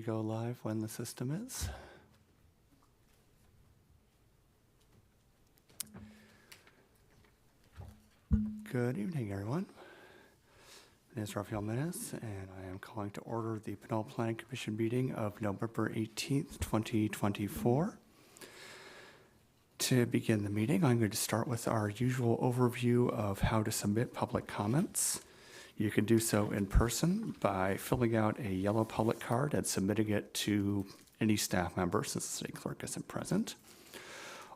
go live when the system is. Good evening, everyone. My name is Raphael Menes, and I am calling to order the Pinole Planning Commission meeting of November 18th, 2024. To begin the meeting, I'm going to start with our usual overview of how to submit public comments. You can do so in person by filling out a yellow public card and submitting it to any staff member since the city clerk isn't present.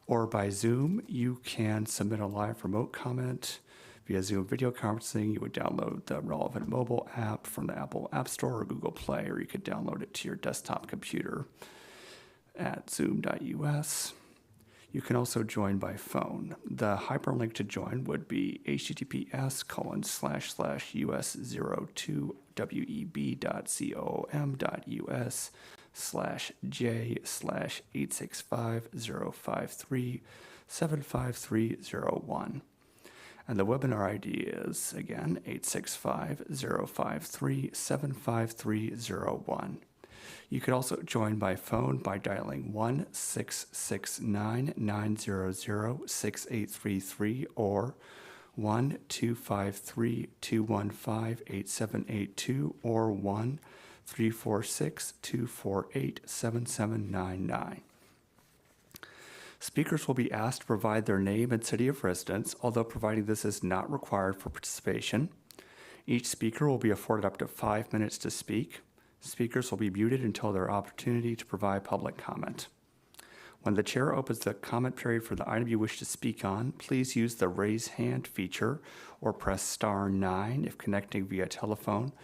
Or by Zoom, you can submit a live remote comment. Via Zoom video conferencing, you would download the relevant mobile app from the Apple App Store or Google Play, or you could download it to your desktop computer at zoom.us. You can also join by phone. The hyperlink to join would be https://us02web.co.j/865-053-75301. And the webinar ID is, again, 865-053-75301. You could also join by phone by dialing 1-669-900-6833 or 1-253-215-8782 or 1-346-248-7799. Speakers will be asked to provide their name and city of residence, although providing this is not required for participation. Each speaker will be afforded up to 5 minutes to speak. Speakers will be muted until their opportunity to provide public comment. When the chair opens the comment period for the item you wish to speak on, please use the raise hand feature or press star 9 if connecting via telephone,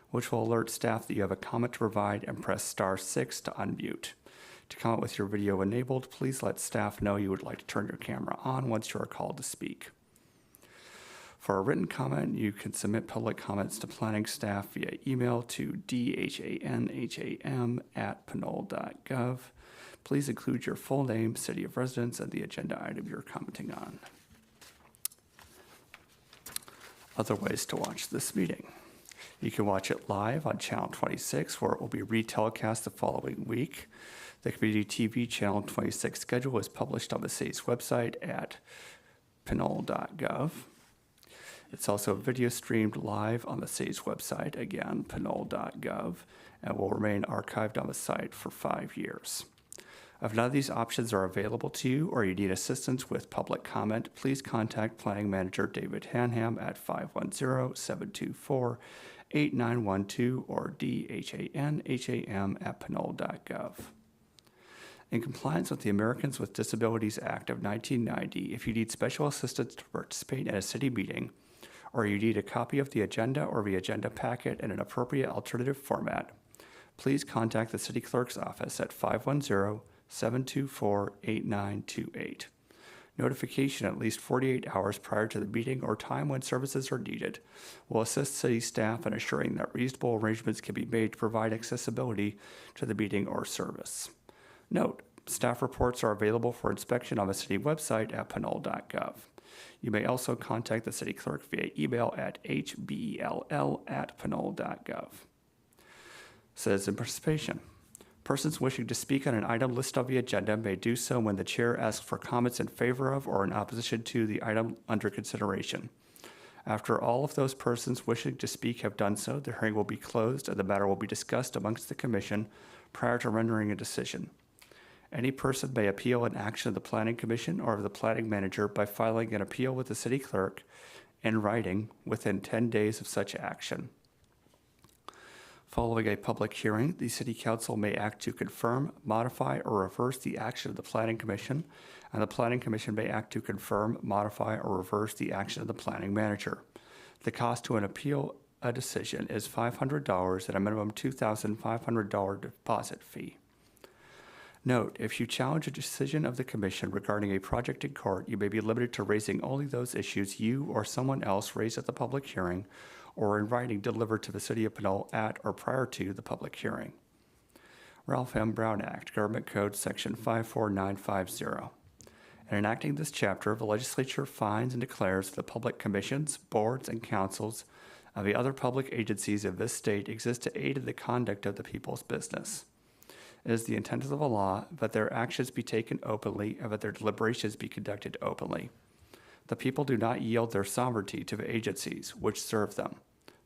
which will alert staff that you have a comment to provide, and press star 6 to unmute. To comment with your video enabled, please let staff know you would like to turn your camera on once you are called to speak. For a written comment, you can submit public comments to planning staff via email to dhanham@pinole.gov. Please include your full name, city of residence, and the agenda item you're commenting on. Other ways to watch this meeting. You can watch it live on Channel 26, where it will be retelecast the following week. The Community TV Channel 26 schedule is published on the city's website at pinole.gov. It's also video streamed live on the city's website, again, pinole.gov, and will remain archived on the site for 5 years. If none of these options are available to you or you need assistance with public comment, please contact Planning Manager David Hanham at 510-724-8912 or dhanham@pinole.gov. In compliance with the Americans with Disabilities Act of 1990, if you need special assistance to participate in a city meeting, or you need a copy of the agenda or the agenda packet in an appropriate alternative format, please contact the City Clerk's office at 510-724-8928. Notification at least 48 hours prior to the meeting or time when services are needed will assist city staff in assuring that reasonable arrangements can be made to provide accessibility to the meeting or service. Note, staff reports are available for inspection on the city website at pinole.gov. You may also contact the city clerk via email at hbell@pinole.gov. Citizen participation. Persons wishing to speak on an item listed on the agenda may do so when the chair asks for comments in favor of or in opposition to the item under consideration. After all of those persons wishing to speak have done so, the hearing will be closed and the matter will be discussed amongst the commission prior to rendering a decision. Any person may appeal an action of the Planning Commission or of the Planning Manager by filing an appeal with the City Clerk in writing within 10 days of such action. Following a public hearing, the City Council may act to confirm, modify, or reverse the action of the Planning Commission, and the Planning Commission may act to confirm, modify, or reverse the action of the Planning Manager. The cost to an appeal a decision is $500 and a minimum $2,500 deposit fee. Note, if you challenge a decision of the Commission regarding a project in court, you may be limited to raising only those issues you or someone else raised at the public hearing or in writing delivered to the City of Pinole at or prior to the public hearing. Ralph M. Brown Act, Government Code Section 54950. In enacting this chapter, the legislature finds and declares that the public commissions, boards, and councils of the other public agencies of this state exist to aid in the conduct of the people's business. It is the intent of the law that their actions be taken openly and that their deliberations be conducted openly. The people do not yield their sovereignty to the agencies which serve them.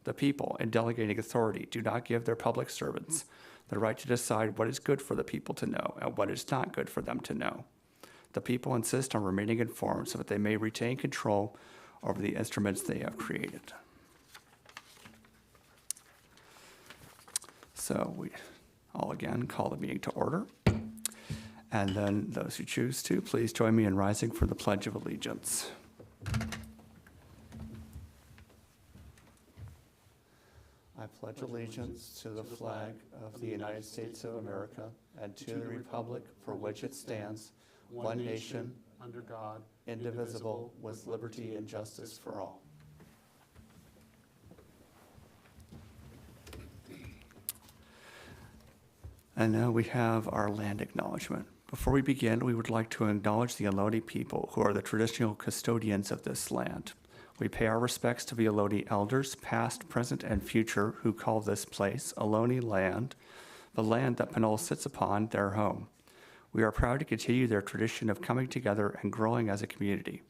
The people, in delegating authority, do not give their public servants the right to decide what is good for the people to know and what is not good for them to know. The people insist on remaining informed so that they may retain control over the instruments they have created. So we all again call the meeting to order. And then those who choose to, please join me in rising for the Pledge of Allegiance. I pledge allegiance to the flag of the United States of America and to the republic for which it stands, one nation, under God, indivisible, with liberty and justice for all. And now we have our land acknowledgement. Before we begin, we would like to acknowledge the Ohlone people, who are the traditional custodians of this land. We pay our respects to the Ohlone elders, past, present, and future, who call this place Ohlone land, the land that Pinole sits upon, their home. We are proud to continue their tradition of coming together and growing as a community.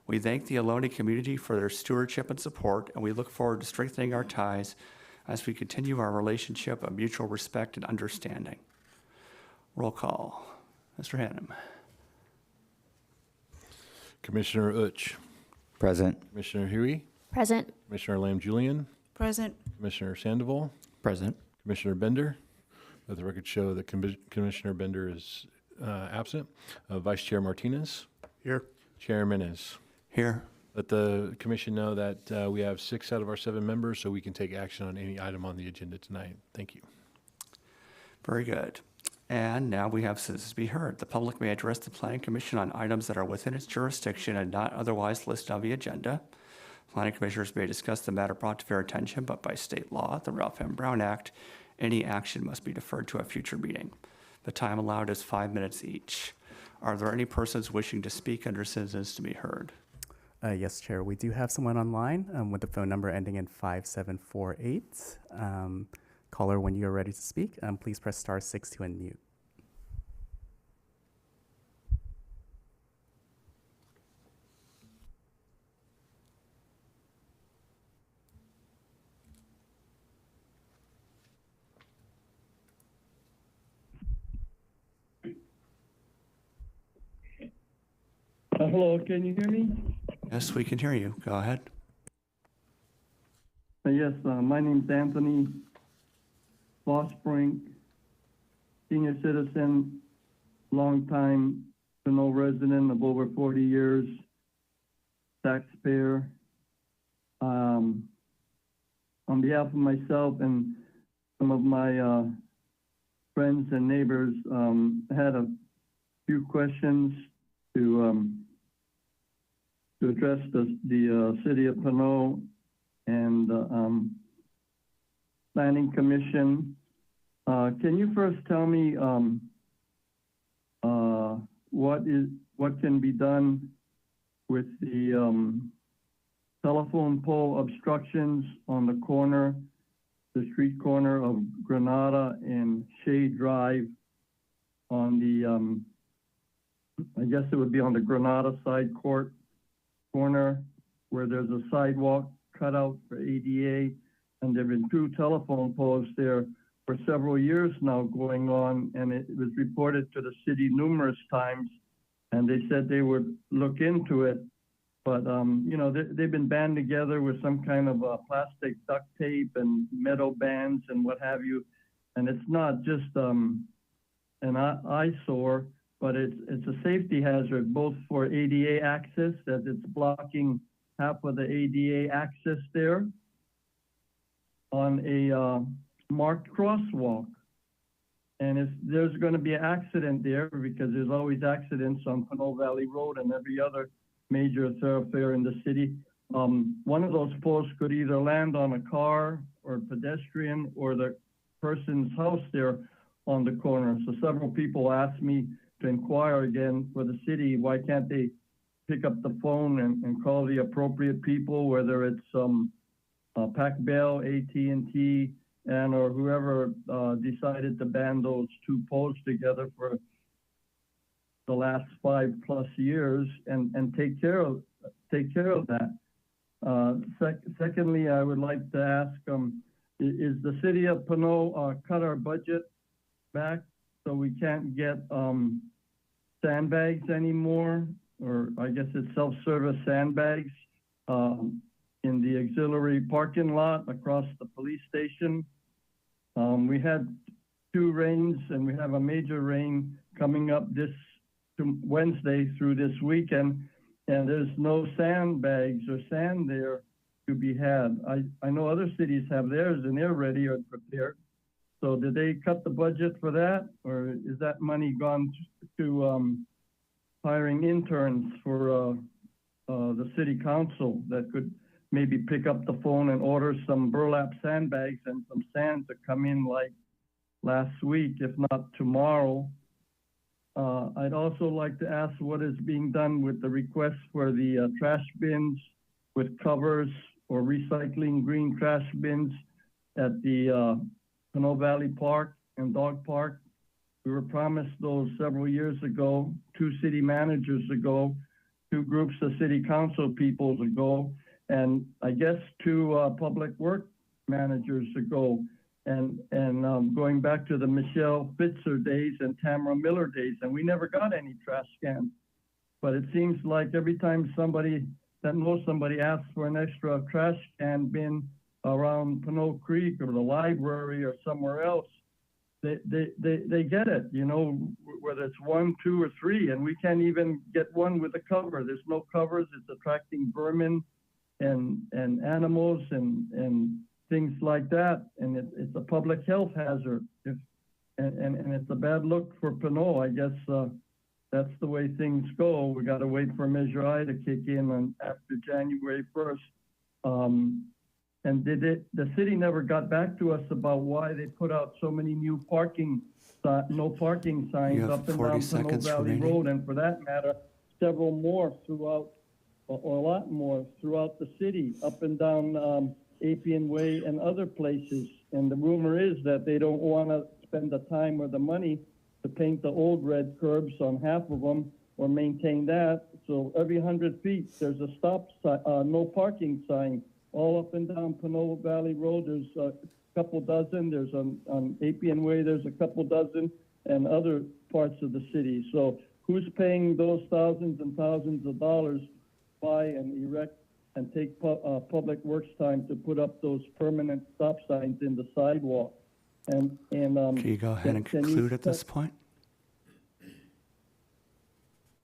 We thank the Ohlone community for their stewardship and support, and we look forward to strengthening our ties as we continue our relationship of mutual respect and understanding. Roll call. Mr. Hannum. Commissioner Uch. Present. Commissioner Huey. Present. Commissioner Lamb-Julian. Present. Commissioner Sandoval. Present. Commissioner Bender. Let the record show that Commissioner Bender is absent. Vice Chair Martinez. Here. Chairman is. Here. Let the commission know that we have 6 out of our 7 members, so we can take action on any item on the agenda tonight. Thank you. Very good. And now we have citizens be heard. The public may address the Planning Commission on items that are within its jurisdiction and not otherwise listed on the agenda. Planning commissioners may discuss the matter brought to their attention, but by state law, the Ralph M. Brown Act, any action must be deferred to a future meeting. The time allowed is 5 minutes each. Are there any persons wishing to speak under citizens to be heard? Yes, Chair. We do have someone online with the phone number ending in 5748. Caller, when you are ready to speak, please press *6 to unmute. Hello, can you hear me? Yes, we can hear you. Go ahead. Yes, my name's Anthony Losbrink, senior citizen, longtime Pinole resident of over 40 years, taxpayer. On behalf of myself and some of my friends and neighbors, had a few questions to address the city of Pinole and Planning Commission. Can you first tell me what can be done with the telephone pole obstructions on the street corner of Granada and Shade Drive on the I guess it would be on the Granada side corner where there's a sidewalk cut out for ADA, and there have been 2 telephone poles there for several years now going on, and it was reported to the city numerous times, and they said they would look into it, but you know, they've been banded together with some kind of plastic duct tape and metal bands and what have you, and it's not just an eyesore, but it's a safety hazard, both for ADA access, as it's blocking half of the ADA access there on a marked crosswalk. And if there's going to be an accident there, because there's always accidents on Pinole Valley Road and every other major thoroughfare in the city, one of those posts could either land on a car or pedestrian or the person's house there on the corner. So several people asked me to inquire again for the city, why can't they pick up the phone and call the appropriate people, whether it's Pac Bell, AT&T, and or whoever decided to band those two poles together for the last 5+ years and take care of that. Secondly, I would like to ask, is the city of Pinole cut our budget back so we can't get sandbags anymore, or I guess it's self-service sandbags in the auxiliary parking lot across the police station? We had 2 rains, and we have a major rain coming up this Wednesday through this weekend, and there's no sandbags or sand there to be had. I know other cities have theirs and they're ready or prepared. So did they cut the budget for that, or is that money gone to hiring interns for the city council that could maybe pick up the phone and order some burlap sandbags and some sand to come in like last week, if not tomorrow? I'd also like to ask what is being done with the request for the trash bins with covers or recycling green trash bins at the Pinole Valley Park and Dog Park. We were promised those several years ago, 2 city managers ago, 2 groups of city council people ago, and I guess 2 public work managers ago. And going back to the Michelle Fitzer days and Tamara Miller days, and we never got any trash cans. But it seems like every time somebody that knows somebody asks for an extra trash can bin around Pinole Creek or the library or somewhere else, they get it, you know, whether it's 1, 2, or 3, and we can't even get one with a cover. There's no covers. It's attracting vermin and animals and things like that, and it's a public health hazard. And it's a bad look for Pinole. I guess that's the way things go. We got to wait for Measure I to kick in after January 1st. And the city never got back to us about why they put out so many new no parking signs up and down Pinole Valley Road, and for that matter, several more throughout, or a lot more throughout the city, up and down Appian Way and other places. And the rumor is that they don't want to spend the time or the money to paint the old red curbs on half of them or maintain that. So every 100 feet, there's a stop sign, no parking sign, all up and down Pinole Valley Road. There's a couple dozen. There's on Appian Way, there's a couple dozen, and other parts of the city. So who's paying those thousands and thousands of dollars to buy and erect and take public works time to put up those permanent stop signs in the sidewalk? And Can you go ahead and conclude at this point?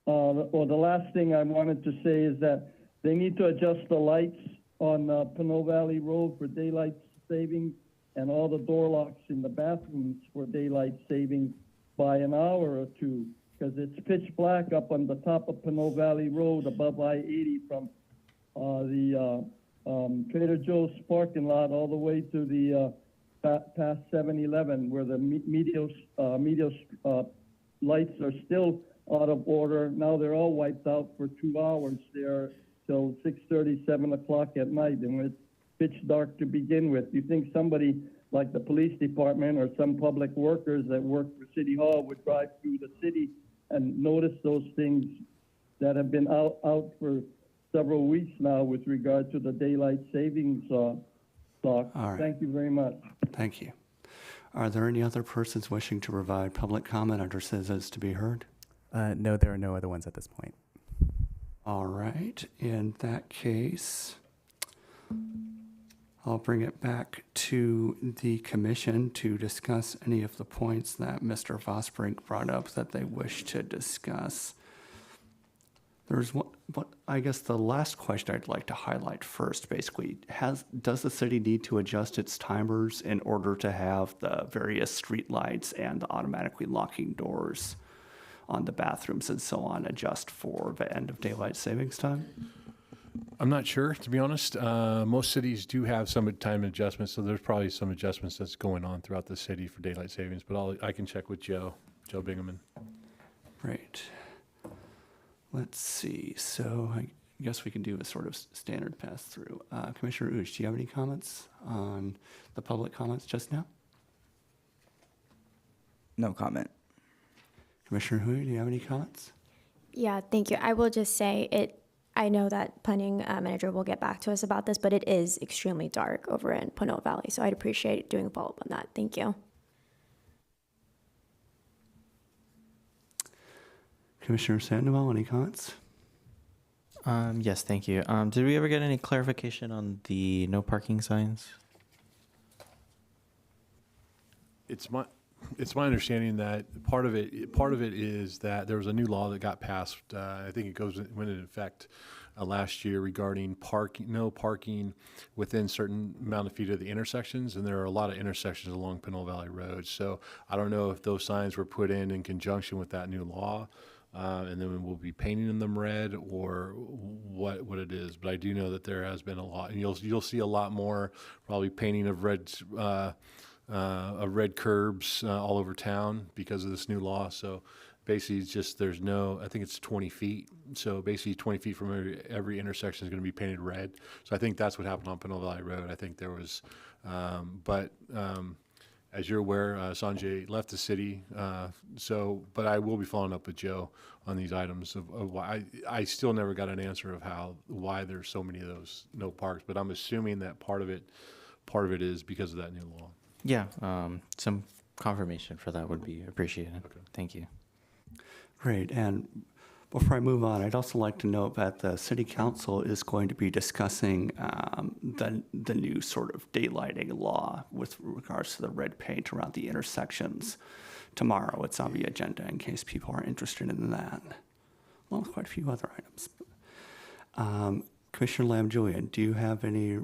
Or the last thing I wanted to say is that they need to adjust the lights on Pinole Valley Road for daylight savings, and all the door locks in the bathrooms for daylight savings by an hour or 2, because it's pitch black up on the top of Pinole Valley Road above I-80 from the Trader Joe's parking lot all the way to the past 7-Eleven, where the medial lights are still out of order. Now they're all wiped out for 2 hours there till 6:30, 7 o'clock at night, and it's pitch dark to begin with. You think somebody like the police department or some public workers that work for City Hall would drive through the city and notice those things that have been out for several weeks now with regard to the daylight savings clock. All right. Thank you very much. Thank you. Are there any other persons wishing to provide public comment under citizens to be heard? No, there are no other ones at this point. All right. In that case, I'll bring it back to the commission to discuss any of the points that Mr. Vosbrink brought up that they wish to discuss. There's one, but I guess the last question I'd like to highlight first, basically, does the city need to adjust its timers in order to have the various street lights and the automatically locking doors on the bathrooms and so on adjust for the end of daylight savings time? I'm not sure, to be honest. Most cities do have some time adjustments, so there's probably some adjustments that's going on throughout the city for daylight savings, but I can check with Joe Bingaman. Right. Let's see. So I guess we can do a sort of standard pass through. Commissioner Uch, do you have any comments on the public comments just now? No comment. Commissioner Hui, do you have any comments? Yeah, thank you. I will just say I know that planning manager will get back to us about this, but it is extremely dark over in Pinole Valley, so I'd appreciate doing a follow-up on that. Thank you. Commissioner Sandoval, any comments? Yes, thank you. Did we ever get any clarification on the no parking signs? It's my understanding that part of it is that there was a new law that got passed. I think went into effect last year regarding no parking within certain amount of feet of the intersections, and there are a lot of intersections along Pinole Valley Road. So I don't know if those signs were put in conjunction with that new law, and then we'll be painting them red or what it is. But I do know that there has been a lot, and you'll see a lot more probably painting of red curbs all over town because of this new law. So basically it's just I think it's 20 feet. So basically 20 feet from every intersection is going to be painted red. So I think that's what happened on Pinole Valley Road. I think there was, as you're aware, Sanjay left the city. But I will be following up with Joe on these items of why. I still never got an answer of why there's so many of those no parks, but I'm assuming that part of it is because of that new law. Yeah, some confirmation for that would be appreciated. Okay. Thank you. Great. And before I move on, I'd also like to note that the City Council is going to be discussing the new sort of daylighting law with regards to the red paint around the intersections tomorrow. It's on the agenda in case people are interested in that, along with quite a few other items. Commissioner Lamb-Julian, do you have any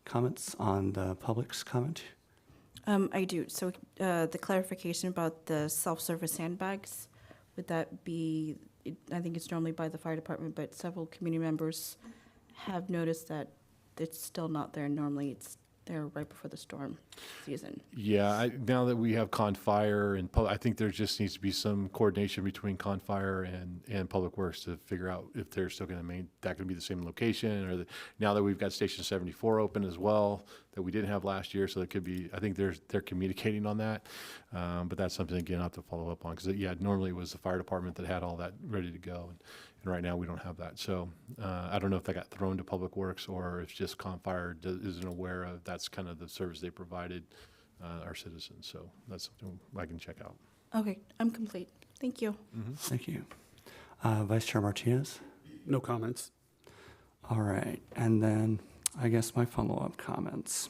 comments on the public's comment? I do. So the clarification about the self-service sandbags, would that be, I think it's normally by the fire department, but several community members have noticed that it's still not there. Normally it's there right before the storm season. Yeah, now that we have Con Fire and I think there just needs to be some coordination between Con Fire and Public Works to figure out if they're still going to be the same location, or now that we've got Station 74 open as well that we didn't have last year, so it could be. I think they're communicating on that, but that's something again I have to follow up on because normally it was the fire department that had all that ready to go, and right now we don't have that. So I don't know if that got thrown to Public Works or if just Con Fire isn't aware of. That's kind of the service they provided our citizens. So that's something I can check out. Okay, I'm complete. Thank you. Thank you. Vice Chair Martinez? No comments. All right. And then I guess my follow-up comments.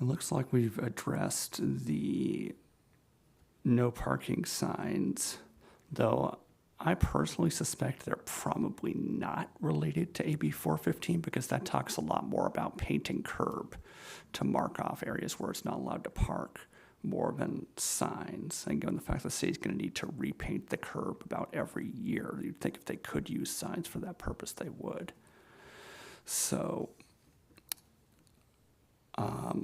It looks like we've addressed the no parking signs, though I personally suspect they're probably not related to AB 415 because that talks a lot more about painting curb to mark off areas where it's not allowed to park more than signs. And given the fact the city's going to need to repaint the curb about every year, you'd think if they could use signs for that purpose, they would. So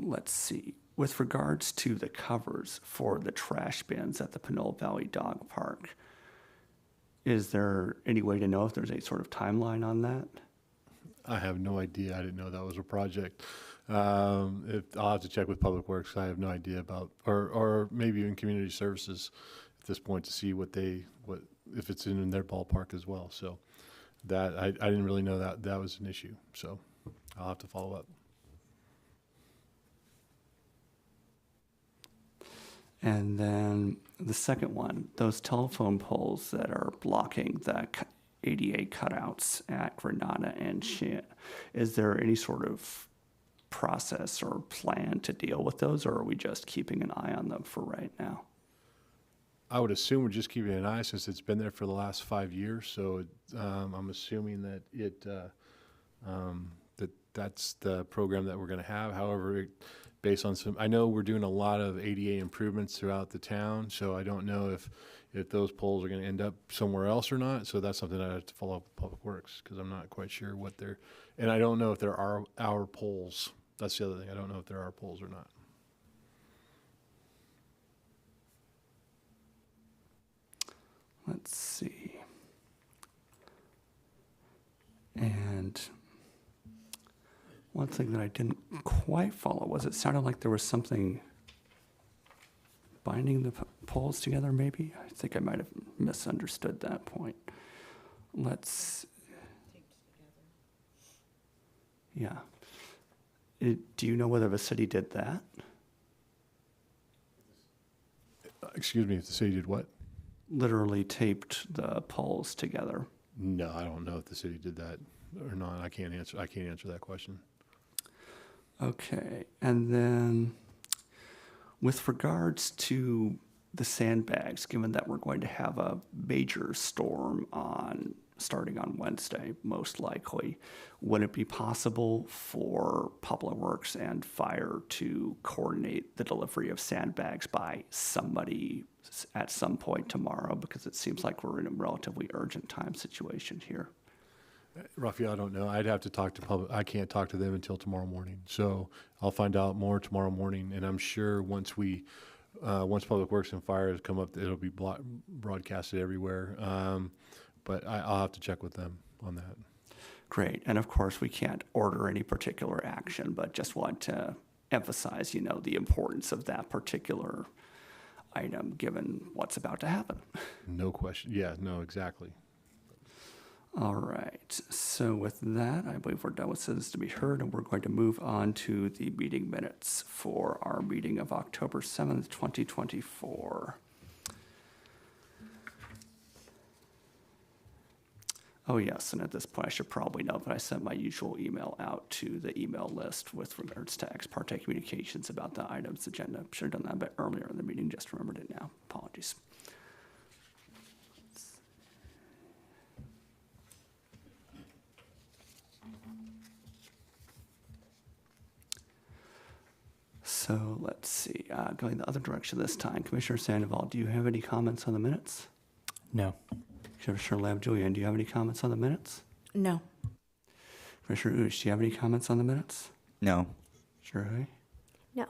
let's see. With regards to the covers for the trash bins at the Pinole Valley Dog Park, is there any way to know if there's any sort of timeline on that? I have no idea. I didn't know that was a project. I'll have to check with Public Works. I have no idea about, or maybe even Community Services at this point to see if it's in their ballpark as well. So that I didn't really know that was an issue. So I'll have to follow up. And then the second one, those telephone poles that are blocking the ADA cutouts at Granada and Shin, is there any sort of process or plan to deal with those, or are we just keeping an eye on them for right now? I would assume we're just keeping an eye since it's been there for the last 5 years. So I'm assuming that that's the program that we're going to have. However, based on I know we're doing a lot of ADA improvements throughout the town, so I don't know if those poles are going to end up somewhere else or not. So that's something I have to follow up with Public Works because I'm not quite sure what they're, and I don't know if there are our poles. That's the other thing. I don't know if there are poles or not. Let's see. And one thing that I didn't quite follow was it sounded like there was something binding the poles together, maybe? I think I might have misunderstood that point. Yeah. Do you know whether the city did that? Excuse me, if the city did what? Literally taped the poles together. No, I don't know if the city did that or not. I can't answer that question. Okay, and then with regards to the sandbags, given that we're going to have a major storm starting on Wednesday, most likely, would it be possible for Public Works and Fire to coordinate the delivery of sandbags by somebody at some point tomorrow? Because it seems like we're in a relatively urgent time situation here. Raphael, I don't know. I'd have to talk to public. I can't talk to them until tomorrow morning. So I'll find out more tomorrow morning. And I'm sure once Public Works and Fire has come up, it'll be broadcasted everywhere. But I'll have to check with them on that. Great. And of course, we can't order any particular action, but just want to emphasize, the importance of that particular item given what's about to happen. No question. Yeah, no, exactly. All right. So with that, I believe we're done with citizens to be heard, and we're going to move on to the meeting minutes for our meeting of October 7th, 2024. Oh, yes, and at this point, I should probably note that I sent my usual email out to the email list with regards to ex parte communications about the items agenda. Should have done that a bit earlier in the meeting, just remembered it now. Apologies. So let's see, going the other direction this time. Commissioner Sandoval, do you have any comments on the minutes? No. Commissioner Lamb-Julian, do you have any comments on the minutes? No. Commissioner Oosh, do you have any comments on the minutes? No. Sure. No.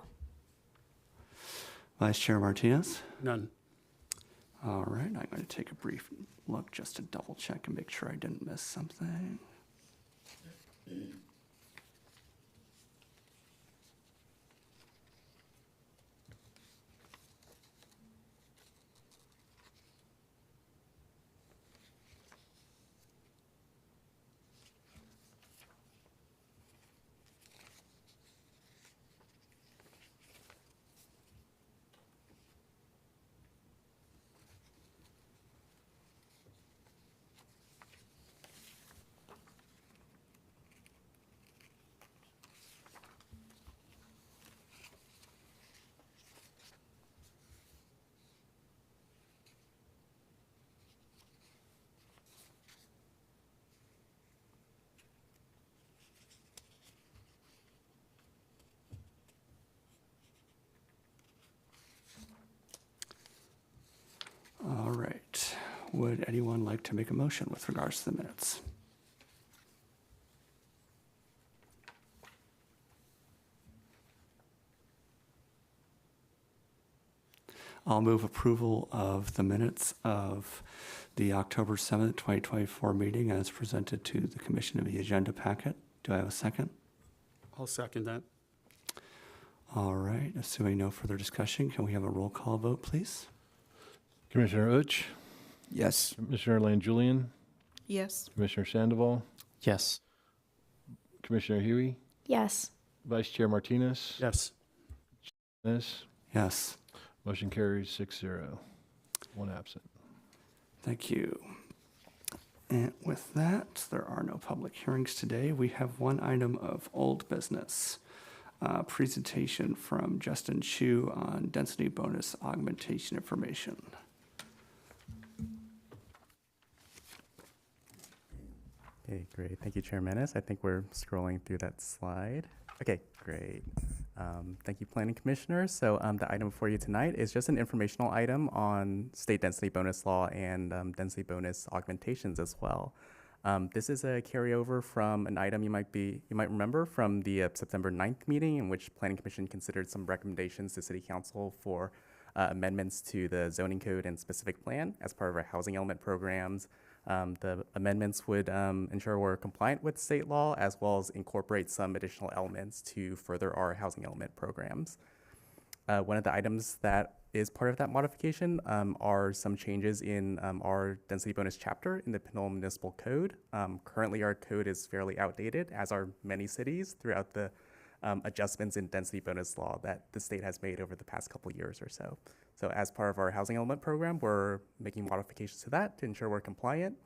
Vice Chair Martinez? None. All right, I'm going to take a brief look just to double check and make sure I didn't miss something. All right. Would anyone like to make a motion with regards to the minutes? I'll move approval of the minutes of the October 7th, 2024 meeting as presented to the commission in the agenda packet. Do I have a second? I'll second that. All right. Assuming no further discussion, can we have a roll call vote, please? Commissioner Uch, Yes. Commissioner Lamb-Julian, Yes. Commissioner Sandoval, Yes. Commissioner Huey, Yes. Vice Chair Martinez. Yes. Yes. Motion carries 6-0. One absent. Thank you. And with that, there are no public hearings today. We have one item of old business. Presentation from Justin Chu on density bonus augmentation information. Okay, great. Thank you, Chair Menace. I think we're scrolling through that slide. Okay, great. Thank you, Planning Commissioner. So the item for you tonight is just an informational item on state density bonus law and density bonus augmentations as well. This is a carryover from an item you might remember from the September 9th meeting in which Planning Commission considered some recommendations to City Council for amendments to the zoning code and specific plan as part of our housing element programs, The amendments would ensure we're compliant with state law as well as incorporate some additional elements to further our housing element programs. One of the items that is part of that modification are some changes in our density bonus chapter in the Pinole Municipal Code. Currently, our code is fairly outdated, as are many cities throughout the adjustments in density bonus law that the state has made over the past couple years or so. So as part of our housing element program, we're making modifications to that to ensure we're compliant.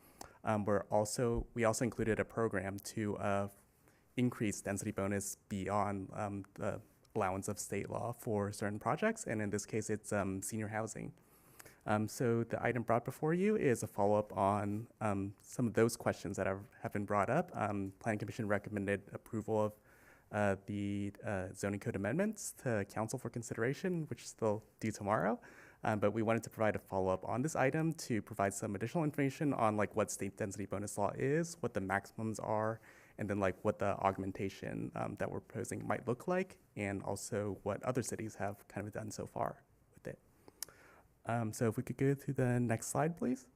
We also included a program to increase density bonus beyond the allowance of state law for certain projects, and in this case, it's senior housing. So the item brought before you is a follow-up on some of those questions that have been brought up. Planning Commission recommended approval of the zoning code amendments to council for consideration, which is still due tomorrow. But we wanted to provide a follow-up on this item to provide some additional information on like what state density bonus law is, what the maximums are, and then like what the augmentation that we're proposing might look like, and also what other cities have kind of done so far with it. So if we could go to the next slide, please.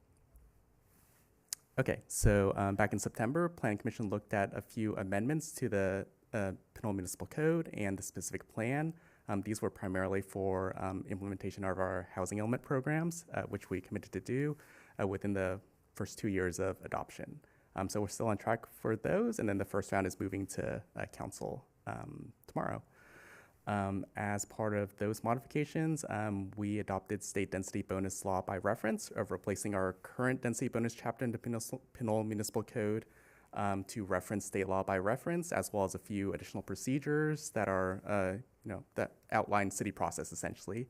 Okay, so back in September, Planning Commission looked at a few amendments to the Pinole Municipal Code and the specific plan. These were primarily for implementation of our housing element programs, which we committed to do within the first 2 years of adoption. So we're still on track for those, and then the first round is moving to council tomorrow. As part of those modifications, we adopted state density bonus law by reference of replacing our current density bonus chapter in the Pinole Municipal Code to reference state law by reference, as well as a few additional procedures that are, that outline city process essentially.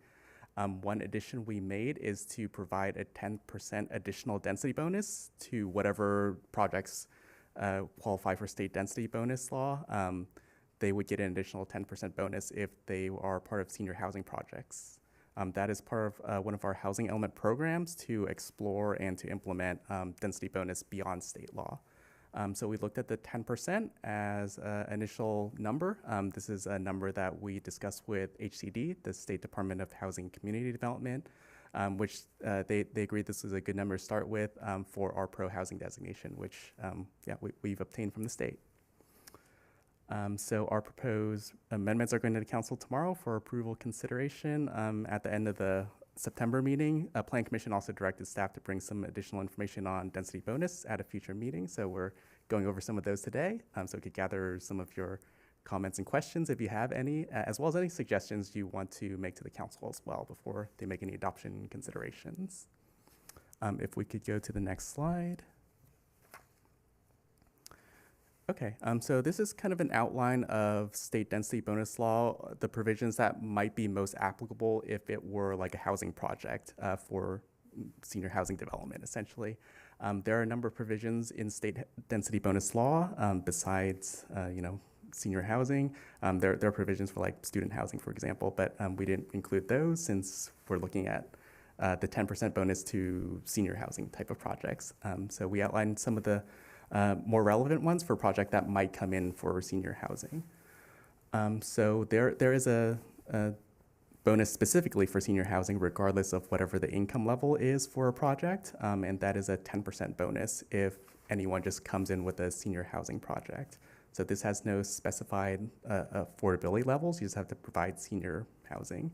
One addition we made is to provide a 10% additional density bonus to whatever projects qualify for state density bonus law. They would get an additional 10% bonus if they are part of senior housing projects. That is part of one of our housing element programs to explore and to implement density bonus beyond state law. So we looked at the 10% as an initial number. This is a number that we discussed with HCD, the State Department of Housing and Community Development, which they agreed this is a good number to start with for our pro-housing designation, which we've obtained from the state. So our proposed amendments are going to the council tomorrow for approval consideration. At the end of the September meeting, Plan Commission also directed staff to bring some additional information on density bonus at a future meeting. So we're going over some of those today, so we could gather some of your comments and questions if you have any, as well as any suggestions you want to make to the council as well before they make any adoption considerations. If we could go to the next slide. Okay, so this is kind of an outline of state density bonus law, the provisions that might be most applicable if it were like a housing project for senior housing development, essentially. There are a number of provisions in state density bonus law besides, senior housing. There are provisions for like student housing, for example, but we didn't include those since we're looking at the 10% bonus to senior housing type of projects. So we outlined some of the more relevant ones for a project that might come in for senior housing. So there is a bonus specifically for senior housing regardless of whatever the income level is for a project, and that is a 10% bonus if anyone just comes in with a senior housing project. So this has no specified affordability levels, you just have to provide senior housing.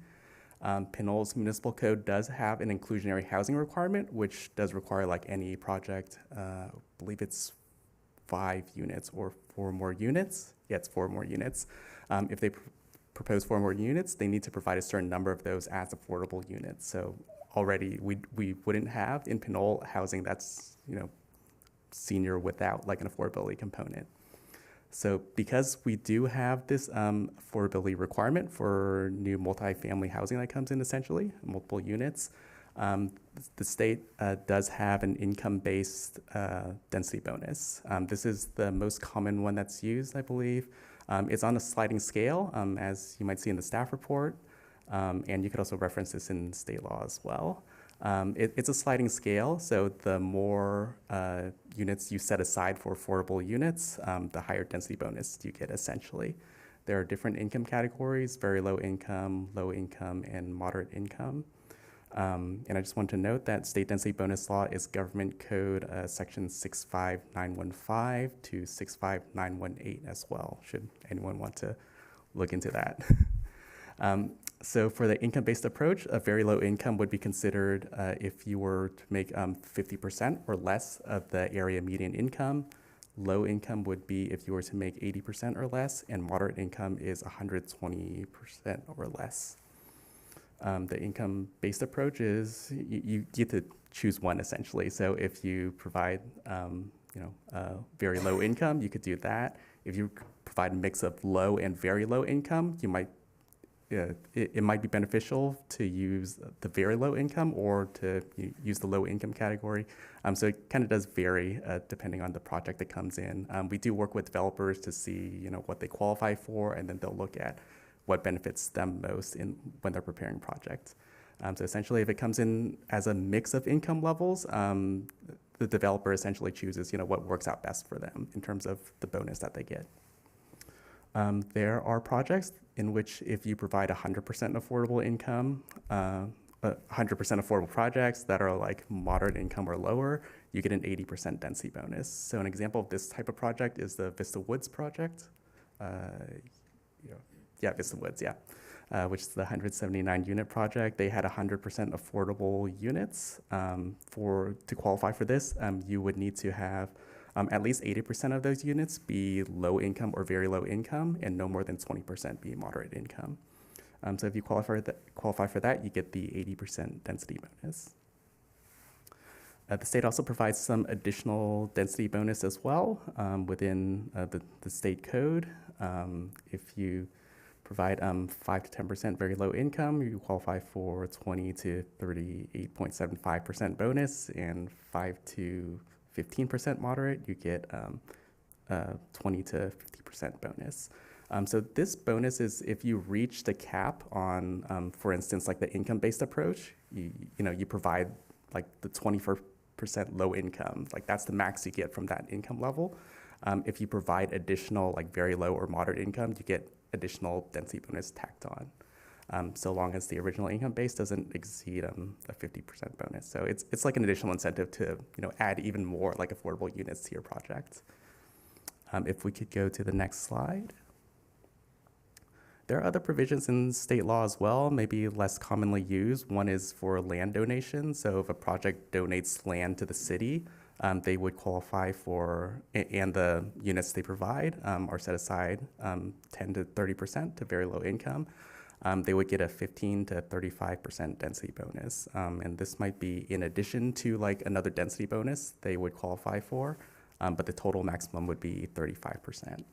Pinole's municipal code does have an inclusionary housing requirement, which does require like any project, I believe it's 5 units or 4 more units. Yeah, it's 4 more units. If they propose 4 more units, they need to provide a certain number of those as affordable units. So already we wouldn't have in Pinole housing that's, senior without like an affordability component. So because we do have this affordability requirement for new multifamily housing that comes in essentially, multiple units, the state does have an income-based density bonus. This is the most common one that's used, I believe. It's on a sliding scale, as you might see in the staff report, and you could also reference this in state law as well. It's a sliding scale, so the more units you set aside for affordable units, the higher density bonus you get essentially. There are different income categories, very low income, and moderate income. And I just want to note that state density bonus law is Government Code Section 65915 to 65918 as well, should anyone want to look into that. So for the income-based approach, a very low income would be considered if you were to make 50% or less of the area median income. Low income would be if you were to make 80% or less, and moderate income is 120% or less. The income-based approach is you get to choose one essentially. So if you provide, very low income, you could do that. If you provide a mix of low and very low income, you might it might be beneficial to use the very low income or to use the low income category. So it kind of does vary depending on the project that comes in. We do work with developers to see what they qualify for, and then they'll look at what benefits them most when they're preparing projects. So essentially, if it comes in as a mix of income levels, the developer essentially chooses what works out best for them in terms of the bonus that they get. There are projects in which if you provide 100% affordable income, 100% affordable projects that are like moderate income or lower, you get an 80% density bonus. So an example of this type of project is the Vista Woods project. Vista Woods, which is the 179 unit project. They had 100% affordable units. To qualify for this, you would need to have at least 80% of those units be low income or very low income, and no more than 20% be moderate income. So if you qualify for that, you get the 80% density bonus. The state also provides some additional density bonus as well within the state code. If you provide 5 to 10% very low income, you qualify for 20 to 38.75% bonus, and 5 to 15% moderate, you get 20 to 50% bonus. So this bonus is if you reach the cap on, for instance, like the income-based approach, you provide like the 20% low income, like that's the max you get from that income level. If you provide additional like very low or moderate income, you get additional density bonus tacked on. So long as the original income base doesn't exceed a 50% bonus. So it's like an additional incentive to add even more like affordable units to your project. If we could go to the next slide. There are other provisions in state law as well, maybe less commonly used. One is for land donation. So if a project donates land to the city, they would qualify for, and the units they provide are set aside 10 to 30% to very low income. They would get a 15 to 35% density bonus. And this might be in addition to like another density bonus they would qualify for, but the total maximum would be 35%.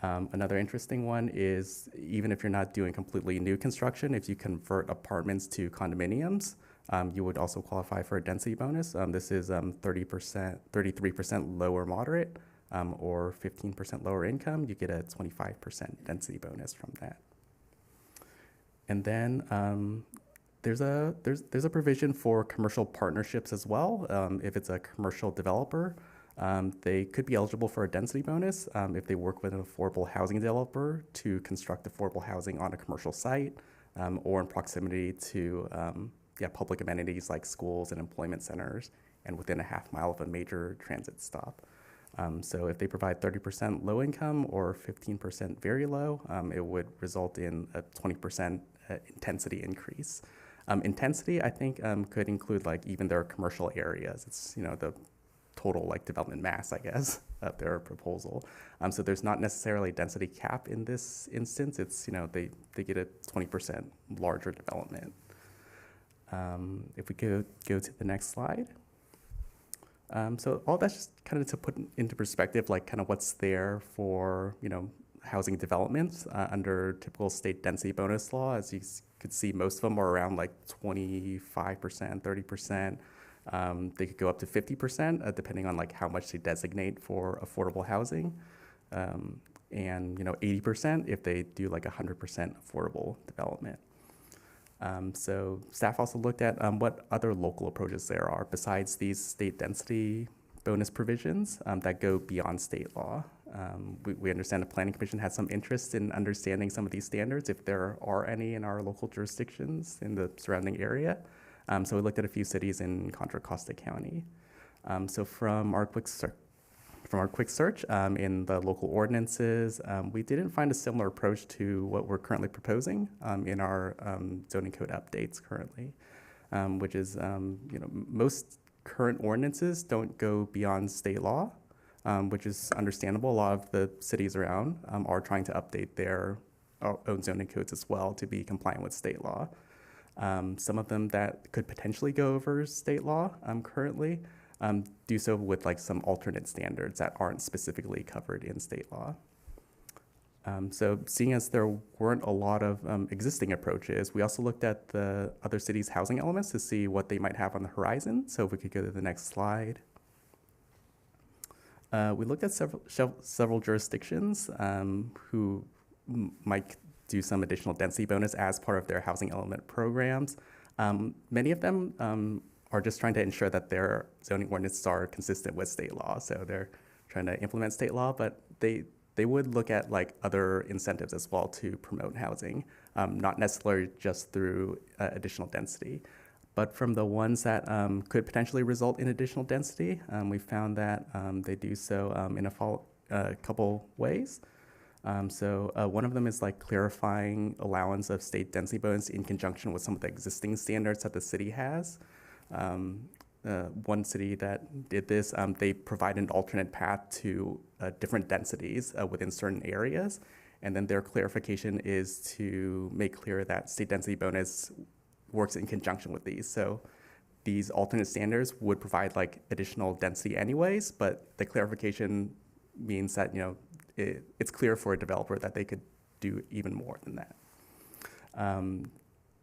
Another interesting one is even if you're not doing completely new construction, if you convert apartments to condominiums, you would also qualify for a density bonus. This is 33% lower moderate or 15% lower income. You get a 25% density bonus from that. And then there's a provision for commercial partnerships as well. If it's a commercial developer, they could be eligible for a density bonus if they work with an affordable housing developer to construct affordable housing on a commercial site or in proximity to public amenities like schools and employment centers and within a half mile of a major transit stop. So if they provide 30% low income or 15% very low, it would result in a 20% intensity increase. Intensity, I think, could include like even their commercial areas. It's the total like development mass, I guess, of their proposal. So there's not necessarily a density cap in this instance. It's they get a 20% larger development. If we go to the next slide. So all that's just kind of to put into perspective, like kind of what's there for, housing developments under typical state density bonus law. As you could see, most of them are around like 25%, 30%. They could go up to 50%, depending on like how much they designate for affordable housing. And 80% if they do like 100% affordable development. So staff also looked at what other local approaches there are besides these state density bonus provisions that go beyond state law. We understand the Planning Commission has some interest in understanding some of these standards, if there are any in our local jurisdictions in the surrounding area. So we looked at a few cities in Contra Costa County. So from our quick search in the local ordinances, we didn't find a similar approach to what we're currently proposing in our zoning code updates currently, which is, most current ordinances don't go beyond state law, which is understandable. A lot of the cities around are trying to update their own zoning codes as well to be compliant with state law. Some of them that could potentially go over state law currently do so with like some alternate standards that aren't specifically covered in state law. So seeing as there weren't a lot of existing approaches, we also looked at the other cities' housing elements to see what they might have on the horizon. So if we could go to the next slide. We looked at several jurisdictions who might do some additional density bonus as part of their housing element programs. Many of them are just trying to ensure that their zoning ordinances are consistent with state law. So they're trying to implement state law, but they would look at like other incentives as well to promote housing, not necessarily just through additional density. But from the ones that could potentially result in additional density, we found that they do so in a couple ways. So one of them is like clarifying allowance of state density bonus in conjunction with some of the existing standards that the city has. One city that did this, they provide an alternate path to different densities within certain areas. And then their clarification is to make clear that state density bonus works in conjunction with these. So these alternate standards would provide like additional density anyways, but the clarification means that, it's clear for a developer that they could do even more than that.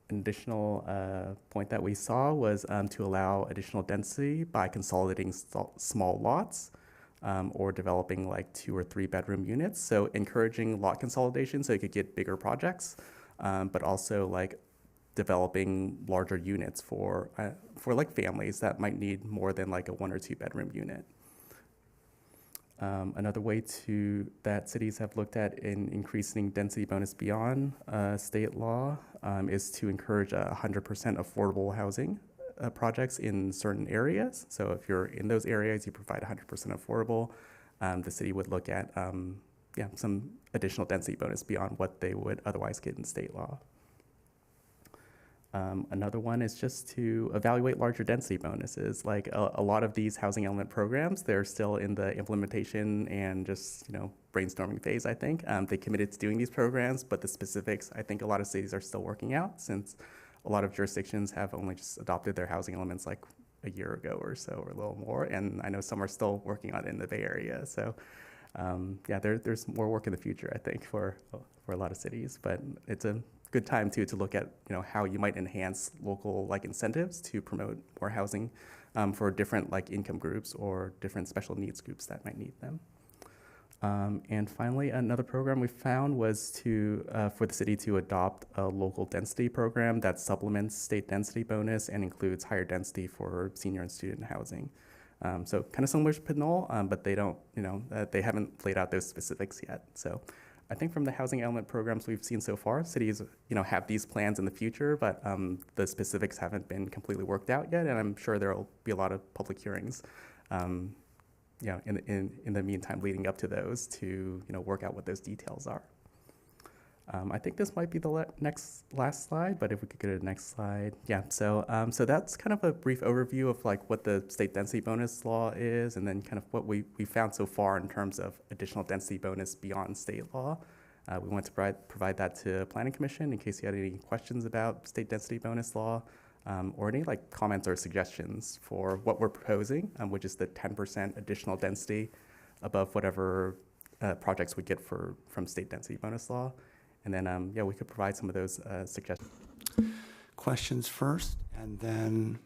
An additional point that we saw was to allow additional density by consolidating small lots or developing like 2 or 3 bedroom units. So encouraging lot consolidation so you could get bigger projects, but also like developing larger units for like families that might need more than like a 1 or 2 bedroom unit. Another way that cities have looked at in increasing density bonus beyond state law is to encourage 100% affordable housing projects in certain areas. So if you're in those areas, you provide 100% affordable, the city would look at some additional density bonus beyond what they would otherwise get in state law. Another one is just to evaluate larger density bonuses. Like a lot of these housing element programs, they're still in the implementation and just brainstorming phase, I think. They committed to doing these programs, but the specifics, I think a lot of cities are still working out since a lot of jurisdictions have only just adopted their housing elements like a year ago or so, or a little more. And I know some are still working on it in the Bay Area. So there's more work in the future, I think, for a lot of cities, but it's a good time to look at how you might enhance local like incentives to promote more housing for different like income groups or different special needs groups that might need them. And finally, another program we found was for the city to adopt a local density program that supplements state density bonus and includes higher density for senior and student housing. So kind of similar to Pinole, but they don't, they haven't laid out those specifics yet. So I think from the housing element programs we've seen so far, cities, have these plans in the future, but the specifics haven't been completely worked out yet, and I'm sure there'll be a lot of public hearings, in the meantime leading up to those to, work out what those details are. I think this might be the last slide, but if we could go to the next slide. Yeah, so that's kind of a brief overview of like what the state density bonus law is, and then kind of what we found so far in terms of additional density bonus beyond state law. We want to provide that to Planning Commission in case you had any questions about state density bonus law, or any like comments or suggestions for what we're proposing, which is the 10% additional density above whatever projects we get from state density bonus law. And then, we could provide some of those suggestions. Questions first, and then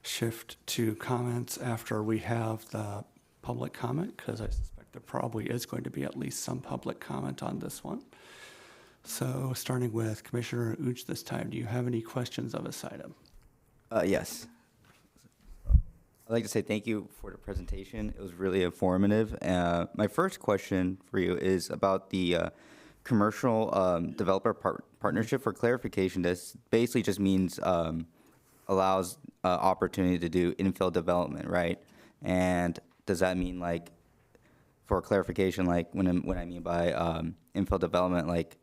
shift to comments after we have the public comment, because I suspect there probably is going to be at least some public comment on this one. So starting with Commissioner Uch this time, do you have any questions of this item? Yes. I'd like to say thank you for the presentation. It was really informative. My first question for you is about the commercial developer partnership. For clarification, this basically just means allows opportunity to do infill development, right? And does that mean, like, for clarification, like when I mean by infill development, like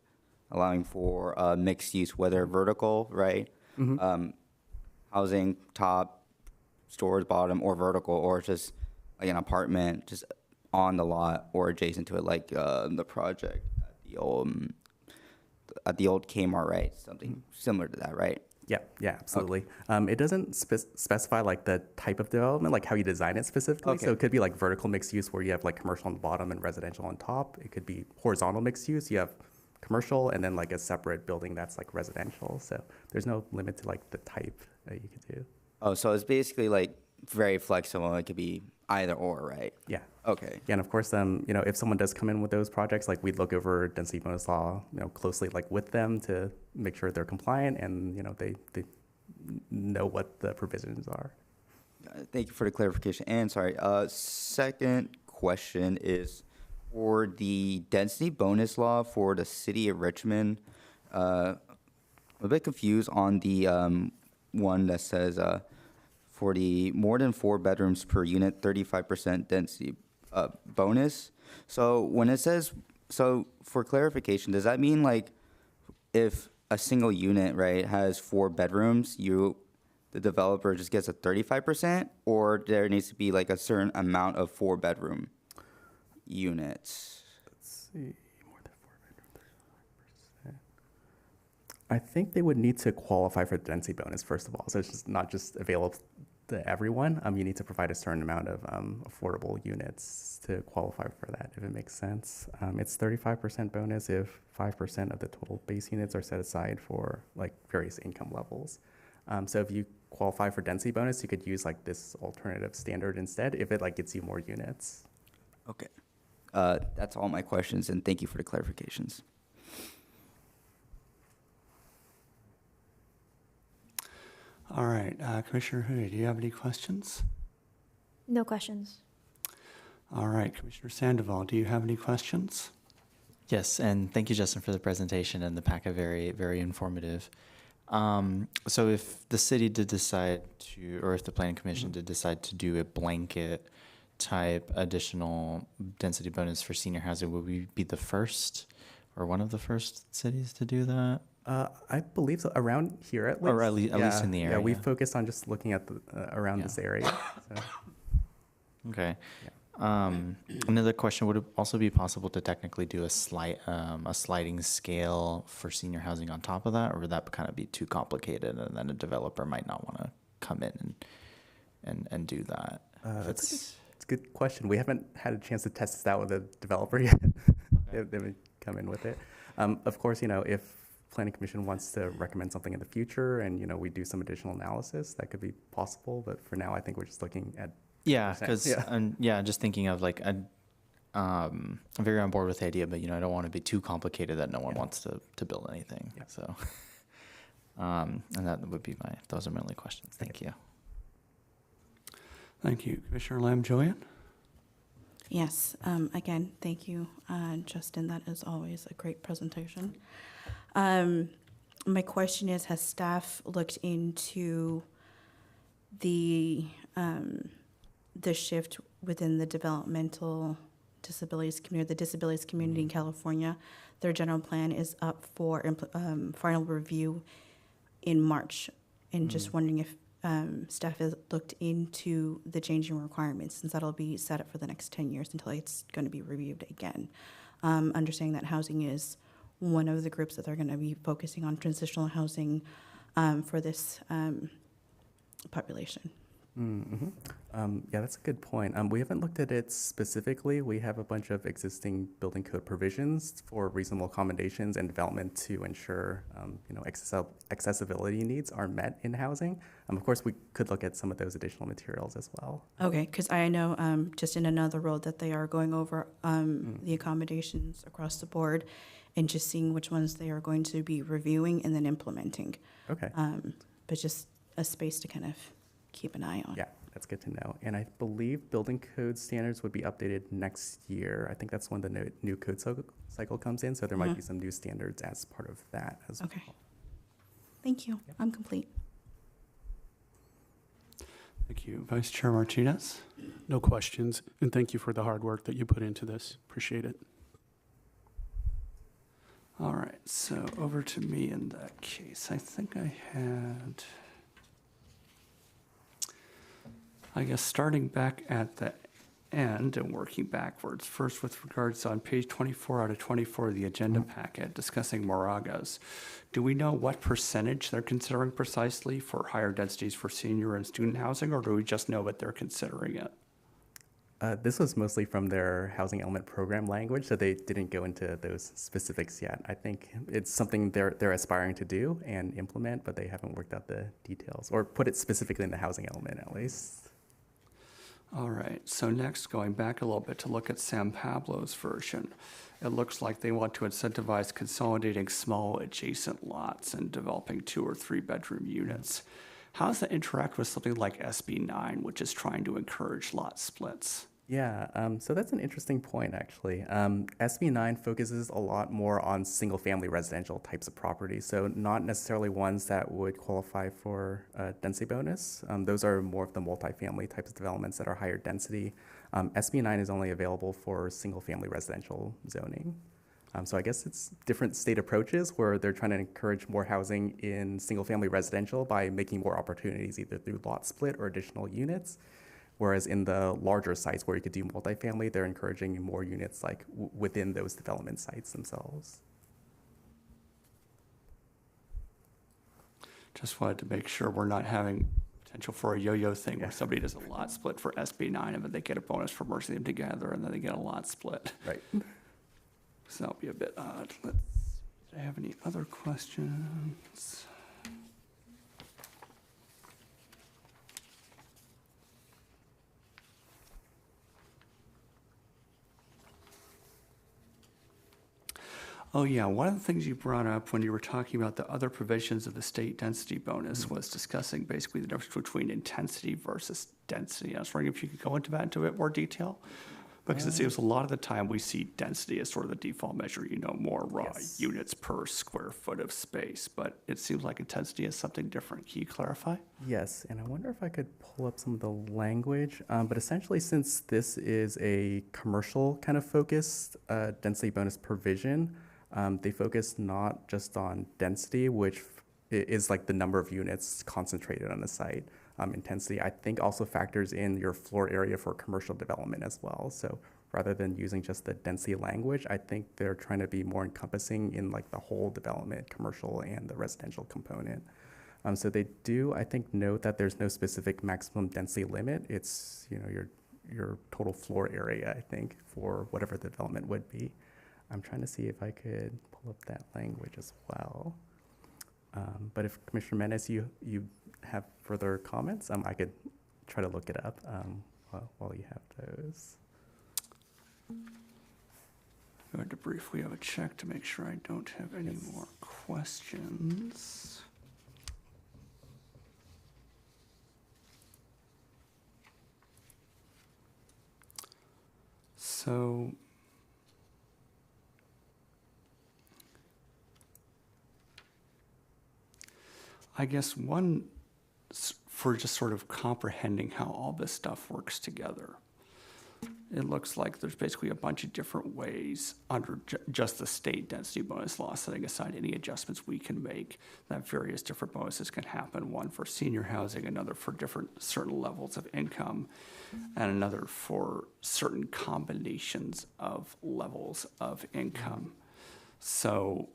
allowing for mixed use, whether vertical, right? Housing top, stores bottom, or vertical, or just like an apartment just on the lot or adjacent to it, like the project at the old Kmart, right? Something similar to that, right? Yeah, absolutely. It doesn't specify like the type of development, like how you design it specifically. Okay. So it could be like vertical mixed use where you have like commercial on the bottom and residential on top. It could be horizontal mixed use. You have commercial and then like a separate building that's like residential. So there's no limit to like the type that you could do. Oh, so it's basically like very flexible. It could be either or, right? Yeah. Okay. Yeah, and of course, if someone does come in with those projects, like we'd look over density bonus law, closely, like with them to make sure they're compliant and they know what the provisions are. Thank you for the clarification. And sorry, second question is for the density bonus law for the city of Richmond. I'm a bit confused on the one that says for the more than 4 bedrooms per unit, 35% density bonus. So when it says, so for clarification, does that mean like if a single unit, right, has 4 bedrooms, the developer just gets a 35%, or there needs to be like a certain amount of 4-bedroom units? Let's see, more than 4 bedrooms, 35%. I think they would need to qualify for the density bonus first of all. So it's just not just available to everyone. You need to provide a certain amount of affordable units to qualify for that, if it makes sense. It's 35% bonus if 5% of the total base units are set aside for like various income levels. So if you qualify for density bonus, you could use like this alternative standard instead if it like gets you more units. Okay. That's all my questions, and thank you for the clarifications. All right, Commissioner Hui, do you have any questions? No questions. All right, Commissioner Sandoval, do you have any questions? Yes, and thank you, Justin, for the presentation and the packet. Very, very informative. So if the city did decide to, or if the planning commission did decide to do a blanket type additional density bonus for senior housing, would we be the first or one of the first cities to do that? I believe so, around here at least. Or at least in the area. Yeah, we focused on just looking at the around this area. So. Okay. Another question, would it also be possible to technically do a sliding scale for senior housing on top of that, or would that kind of be too complicated and then a developer might not want to come in and do that? It's a good question. We haven't had a chance to test this out with a developer yet. They haven't come in with it. Of course, if Planning Commission wants to recommend something in the future and, we do some additional analysis, that could be possible. But for now, I think we're just looking at. Yeah, because just thinking of like I'm very on board with the idea, but I don't want to be too complicated that no one wants to build anything. Yeah. So, and that would be those are my only questions. Thank you. Thank you, Commissioner Lam-Joyan. Yes, again, thank you, Justin. That is always a great presentation. My question is, has staff looked into the shift within the developmental disabilities community, the disabilities community in California? Their general plan is up for final review in March, and just wondering if staff has looked into the changing requirements, since that'll be set up for the next 10 years until it's going to be reviewed again. Understanding that housing is one of the groups that they're going to be focusing on, transitional housing for this population. Mm-hmm. Yeah, that's a good point. We haven't looked at it specifically. We have a bunch of existing building code provisions for reasonable accommodations and development to ensure, accessibility needs are met in housing. Of course, we could look at some of those additional materials as well. Okay, because I know just in another role that they are going over the accommodations across the board and just seeing which ones they are going to be reviewing and then implementing. Okay. But just a space to kind of keep an eye on. Yeah, that's good to know. And I believe building code standards would be updated next year. I think that's when the new code cycle comes in, so there might be some new standards as part of that as Okay. well. Thank you. I'm complete. Thank you. Vice Chair Martinez? No questions, and thank you for the hard work that you put into this. Appreciate it. All right, so over to me in that case. I think I had, I guess, starting back at the end and working backwards. First, with regards on page 24 out of 24 of the agenda packet, discussing Moragas. Do we know what percentage they're considering precisely for higher densities for senior and student housing, or do we just know that they're considering it? This was mostly from their housing element program language, so they didn't go into those specifics yet. I think it's something they're aspiring to do and implement, but they haven't worked out the details or put it specifically in the housing element at least. All right, so next, going back a little bit to look at San Pablo's version, it looks like they want to incentivize consolidating small adjacent lots and developing 2 or 3 bedroom units. How does that interact with something like SB 9, which is trying to encourage lot splits? Yeah, so that's an interesting point, actually. SB 9 focuses a lot more on single-family residential types of properties, so not necessarily ones that would qualify for a density bonus. Those are more of the multifamily types of developments that are higher density. SB 9 is only available for single-family residential zoning. So I guess it's different state approaches where they're trying to encourage more housing in single-family residential by making more opportunities either through lot split or additional units. Whereas in the larger sites where you could do multifamily, they're encouraging more units like within those development sites themselves. Just wanted to make sure we're not having potential for a yo-yo thing where somebody does a lot split for SB 9 and then they get a bonus for merging them together and then they get a lot split. Right. So that'll be a bit odd. Let's see, do I have any other questions? Oh, yeah, one of the things you brought up when you were talking about the other provisions of the state density bonus was discussing basically the difference between intensity versus density. I was wondering if you could go into that into a bit more detail? Because it seems a lot of the time we see density as sort of the default measure, more raw Yes. units per square foot of space, but it seems like intensity is something different. Can you clarify? Yes, and I wonder if I could pull up some of the language. But essentially, since this is a commercial kind of focused density bonus provision, they focus not just on density, which is like the number of units concentrated on the site. Intensity, I think, also factors in your floor area for commercial development as well. So rather than using just the density language, I think they're trying to be more encompassing in like the whole development, commercial and the residential component. So they do, I think, note that there's no specific maximum density limit. It's your total floor area, I think, for whatever the development would be. I'm trying to see if I could pull up that language as well. But if Commissioner Menace, you have further comments, I could try to look it up while you have those. I'm going to briefly have a check to make sure I don't have any more questions. So I guess one, for just sort of comprehending how all this stuff works together, it looks like there's basically a bunch of different ways under just the state density bonus law, setting aside any adjustments we can make, that various different bonuses can happen. One for senior housing, another for certain levels of income, and another for certain combinations of levels of income. So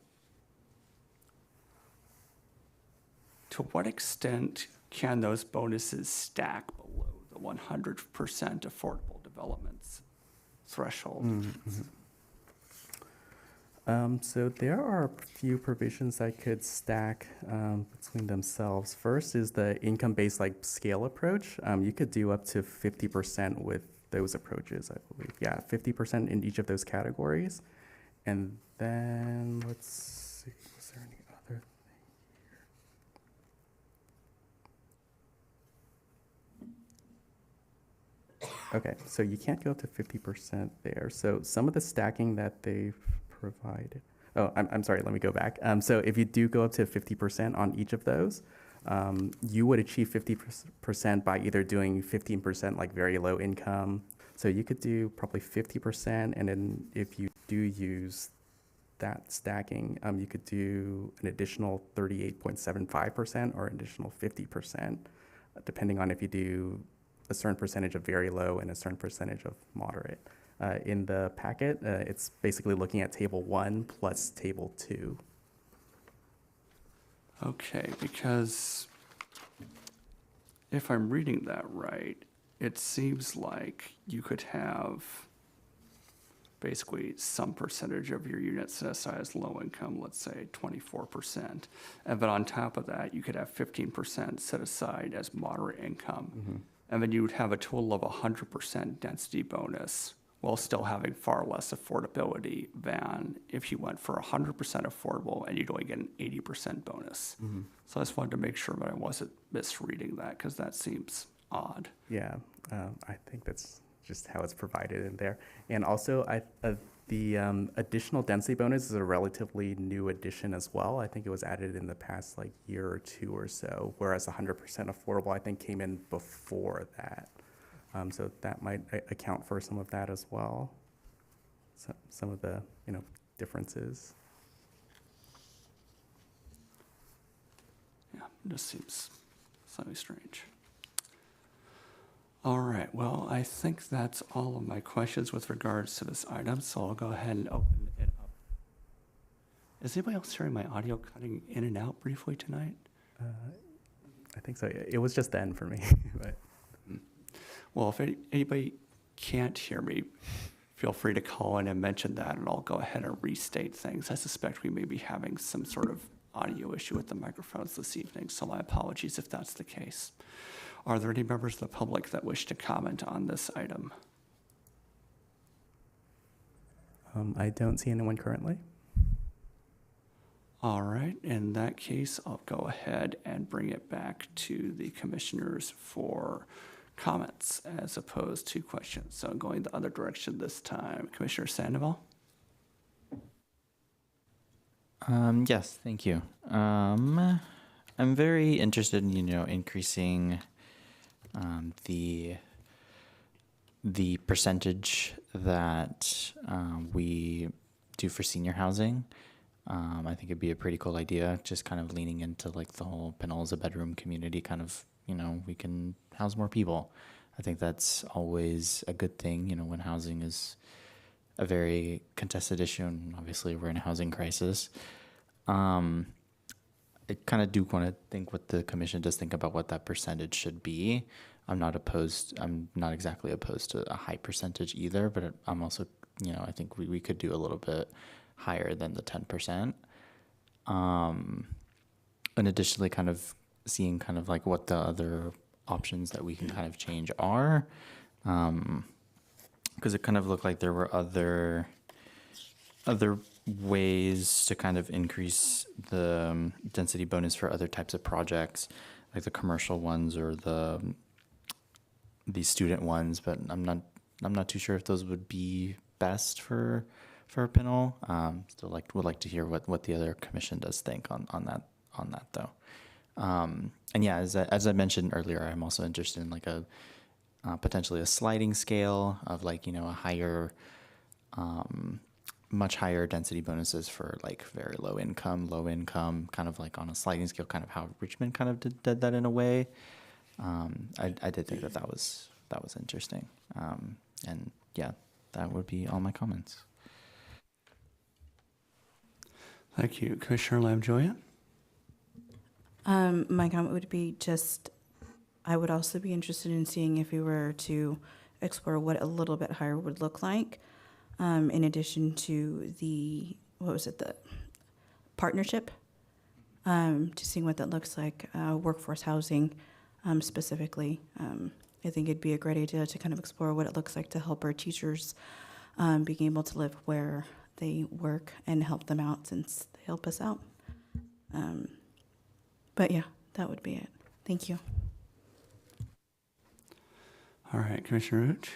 to what extent can those bonuses stack below the 100% affordable developments threshold? So there are a few provisions that could stack between themselves. First is the income-based scale approach. You could do up to 50% with those approaches, I believe. Yeah, 50% in each of those categories. And then let's see, was there any other thing here? Okay, so you can't go up to 50% there. So some of the stacking that they've provided. Oh, I'm sorry, let me go back. So if you do go up to 50% on each of those, you would achieve 50% by either doing 15% like very low income. So you could do probably 50%, and then if you do use that stacking, you could do an additional 38.75% or an additional 50%, depending on if you do a certain percentage of very low and a certain percentage of moderate. In the packet, it's basically looking at table 1 plus table 2. Okay, because if I'm reading that right, it seems like you could have basically some percentage of your units set aside as low income, let's say 24%. And then on top of that, you could have 15% set aside as moderate income. And then you would have a total of 100% density bonus while still having far less affordability than if you went for 100% affordable and you'd only get an 80% bonus. So I just wanted to make sure that I wasn't misreading that, because that seems odd. Yeah, I think that's just how it's provided in there. And also, the additional density bonus is a relatively new addition as well. I think it was added in the past like year or two or so, whereas 100% affordable, I think, came in before that. So that might account for some of that as well. So, some of the differences. Yeah, it just seems slightly strange. All right, well, I think that's all of my questions with regards to this item, so I'll go ahead and open it up. Is anybody else hearing my audio cutting in and out briefly tonight? I think so. It was just then for me. But Well, if anybody can't hear me, feel free to call in and mention that, and I'll go ahead and restate things. I suspect we may be having some sort of audio issue with the microphones this evening, so my apologies if that's the case. Are there any members of the public that wish to comment on this item? I don't see anyone currently. All right, in that case, I'll go ahead and bring it back to the commissioners for comments as opposed to questions. So going the other direction this time. Commissioner Sandoval? Yes, thank you. I'm very interested in, increasing the percentage that we do for senior housing. I think it'd be a pretty cool idea, just kind of leaning into like the whole Pinole as a bedroom community kind of, we can house more people. I think that's always a good thing, when housing is a very contested issue, and obviously we're in a housing crisis. I kind of do want to think what the commission does think about what that percentage should be. I'm not exactly opposed to a high percentage either, but I'm also, I think we could do a little bit higher than the 10%. And additionally, kind of seeing kind of like what the other options that we can kind of change are. Because it kind of looked like there were other ways to kind of increase the density bonus for other types of projects, like the commercial ones or the student ones, but I'm not too sure if those would be best for Pinole. Still would like to hear what the other commission does think on that though. And yeah, as I mentioned earlier, I'm also interested in like a potentially a sliding scale of like, a higher, much higher density bonuses for like very low income, kind of like on a sliding scale, kind of how Richmond kind of did that in a way. I did think that was interesting. And yeah, that would be all my comments. Thank you. Commissioner Lamjoya? My comment would be I would also be interested in seeing if we were to explore what a little bit higher would look like, in addition to the partnership, to seeing what that looks like, workforce housing specifically. I think it'd be a great idea to kind of explore what it looks like to help our teachers being able to live where they work and help them out since they help us out. But yeah, that would be it. Thank you. All right, Commissioner Rooch.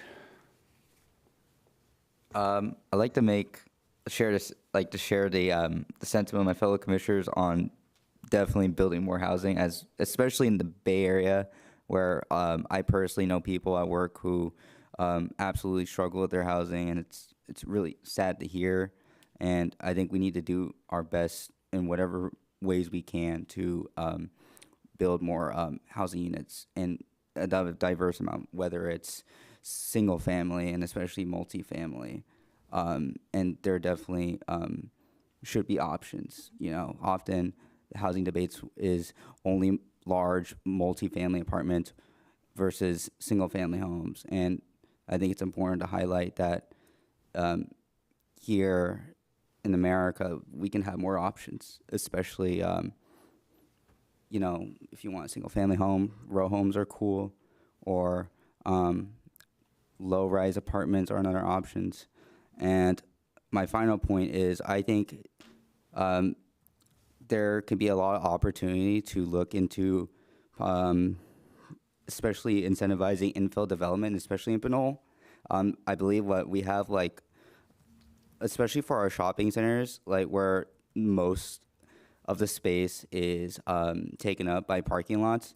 I'd like to share the sentiment of my fellow commissioners on definitely building more housing, especially in the Bay Area, where I personally know people at work who absolutely struggle with their housing, and it's really sad to hear. And I think we need to do our best in whatever ways we can to build more housing units and a diverse amount, whether it's single family and especially multifamily. And there definitely should be options. You know, often the housing debates is only large multifamily apartments versus single family homes. And I think it's important to highlight that here in America, we can have more options, especially, you know, if you want a single family home, row homes are cool, or low rise apartments are another options. And my final point is I think there can be a lot of opportunity to look into especially incentivizing infill development, especially in Pinole. I believe what we have, like, especially for our shopping centers, like where most of the space is taken up by parking lots,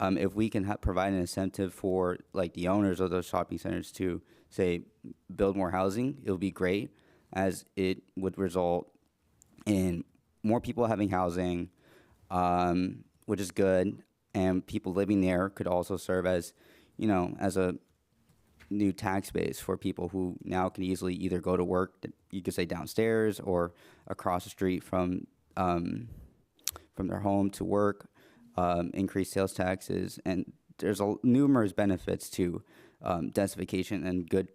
if we can provide an incentive for like the owners of those shopping centers to say build more housing, it would be great, as it would result in more people having housing, which is good, and people living there could also serve as, you know, as a new tax base for people who now can easily either go to work, you could say downstairs, or across the street from their home to work, increase sales taxes, and there's numerous benefits to densification and good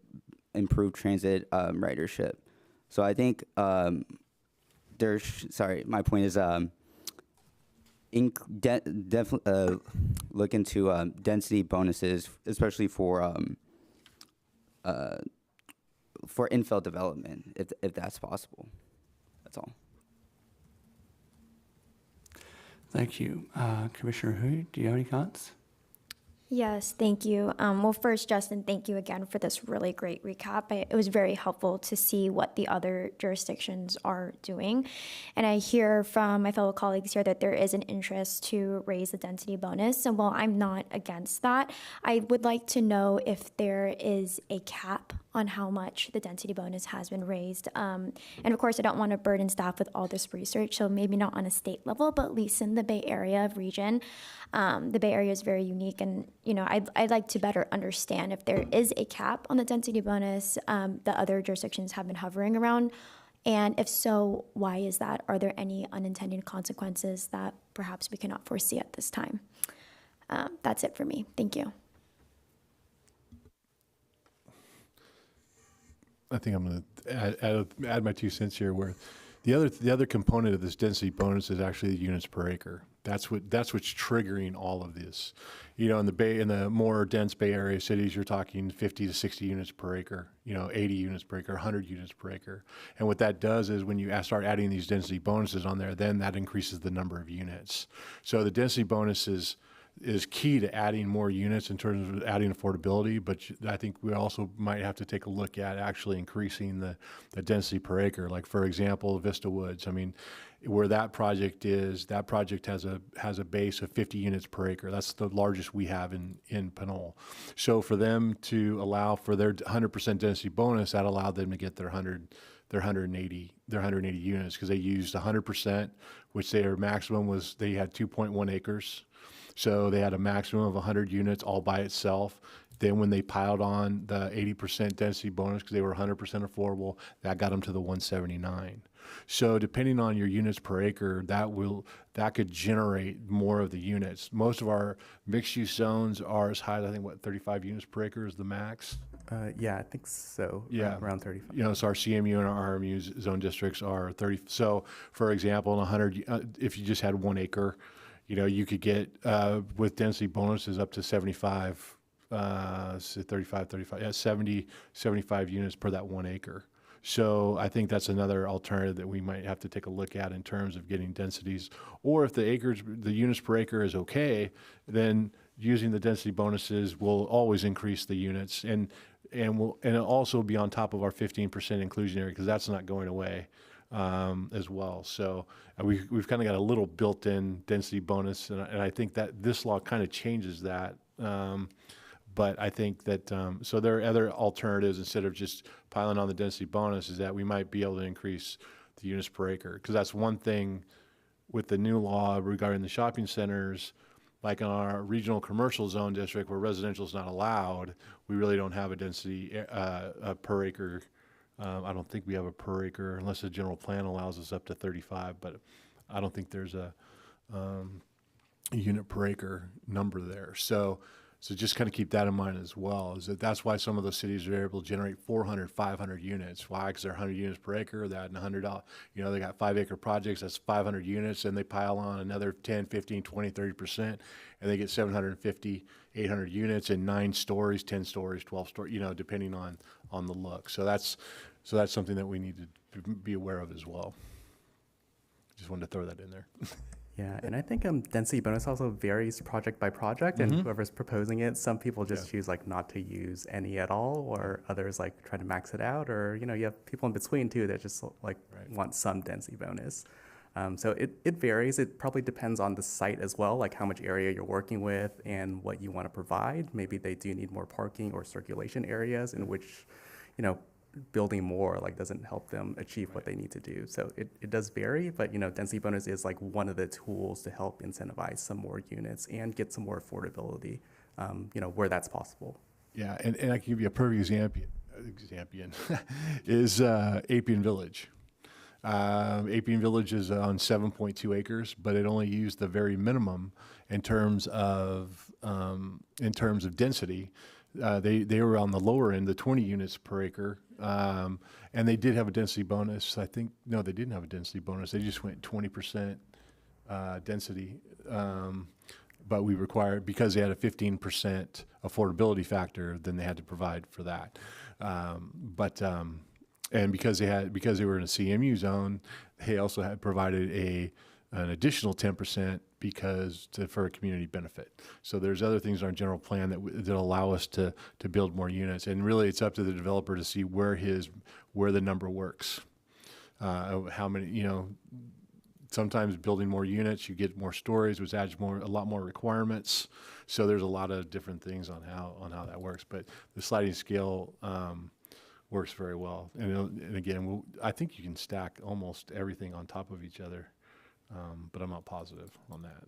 improved transit ridership. So I think my point is look into density bonuses, especially for infill development, if that's possible. That's all. Thank you. Commissioner Hui, do you have any comments? Yes, thank you. Well, first, Justin, thank you again for this really great recap. It was very helpful to see what the other jurisdictions are doing. And I hear from my fellow colleagues here that there is an interest to raise the density bonus. And while I'm not against that, I would like to know if there is a cap on how much the density bonus has been raised. And of course, I don't want to burden staff with all this research, so maybe not on a state level, but at least in the Bay Area region. The Bay Area is very unique, and you know, I'd like to better understand if there is a cap on the density bonus that other jurisdictions have been hovering around, and if so, why is that? Are there any unintended consequences that perhaps we cannot foresee at this time? That's it for me. Thank you. I think I'm going to add my 2 cents here. Where the other component of this density bonus is actually the units per acre. That's what's triggering all of this. You know, in the more dense Bay Area cities, you're talking 50 to 60 units per acre. You know, 80 units per acre, 100 units per acre. And what that does is when you start adding these density bonuses on there, then that increases the number of units. So the density bonus is key to adding more units in terms of adding affordability, but I think we also might have to take a look at actually increasing the density per acre. Like, for example, Vista Woods. I mean, where that project has a base of 50 units per acre. That's the largest we have in Pinole. So for them to allow for their 100% density bonus, that allowed them to get their 180 units, because they used 100%, which their maximum was, they had 2.1 acres. So they had a maximum of 100 units all by itself. Then when they piled on the 80% density bonus, because they were 100% affordable, that got them to the 179. So depending on your units per acre, that could generate more of the units. Most of our mixed-use zones are as high as, I think, 35 units per acre is the max? Yeah, I think so. Yeah. Around 35. You know, so our CMU and our RMU zone districts are 30. So for example, in 100, if you just had 1 acre, you know, you could get, with density bonuses, up to 75, 75 units per that 1 acre. So I think that's another alternative that we might have to take a look at in terms of getting densities. Or if the units per acre is okay, then using the density bonuses will always increase the units, and it'll also be on top of our 15% inclusionary, because that's not going away as well. So we've kind of got a little built-in density bonus, and I think that this law kind of changes that. But I think that, so there are other alternatives instead of just piling on the density bonus, is that we might be able to increase the units per acre. Because that's one thing with the new law regarding the shopping centers, like in our regional commercial zone district where residential is not allowed, we really don't have a density per acre. I don't think we have a per acre unless the general plan allows us up to 35, but I don't think there's a unit per acre number there. So just kind of keep that in mind as well, is that's why some of those cities are able to generate 400, 500 units. Why? Because they're 100 units per acre, that and $100, they got 5 acre projects, that's 500 units, and they pile on another 10, 15, 20, 30%, and they get 750, 800 units in 9 stories, 10 stories, 12 stories, depending on the look. So that's something that we need to be aware of as well. Just wanted to throw that in there. Yeah, and I think density bonus also varies project by project, and whoever's proposing it, some people just choose like not to use any at all, or others like try to max it out, or you have people in between too that just like want some density bonus. So it varies. It probably depends on the site as well, like how much area you're working with and what you want to provide. Maybe they do need more parking or circulation areas in which, building more like doesn't help them achieve what they need to do. So it does vary, but density bonus is like one of the tools to help incentivize some more units and get some more affordability, where that's possible. Yeah, and I can give you a perfect example is Appian Village. Appian Village is on 7.2 acres, but it only used the very minimum in terms of density. They were on the lower end, the 20 units per acre, and they did have a density bonus. I think no, they didn't have a density bonus. They just went 20% density, but we required, because they had a 15% affordability factor, then they had to provide for that. And because they were in a CMU zone, they also had provided an additional 10% for a community benefit. So there's other things in our general plan that allow us to build more units, and really it's up to the developer to see where the number works. How many, sometimes building more units, you get more stories, which adds a lot more requirements. So there's a lot of different things on how that works, but the sliding scale works very well. And again, I think you can stack almost everything on top of each other. But I'm not positive on that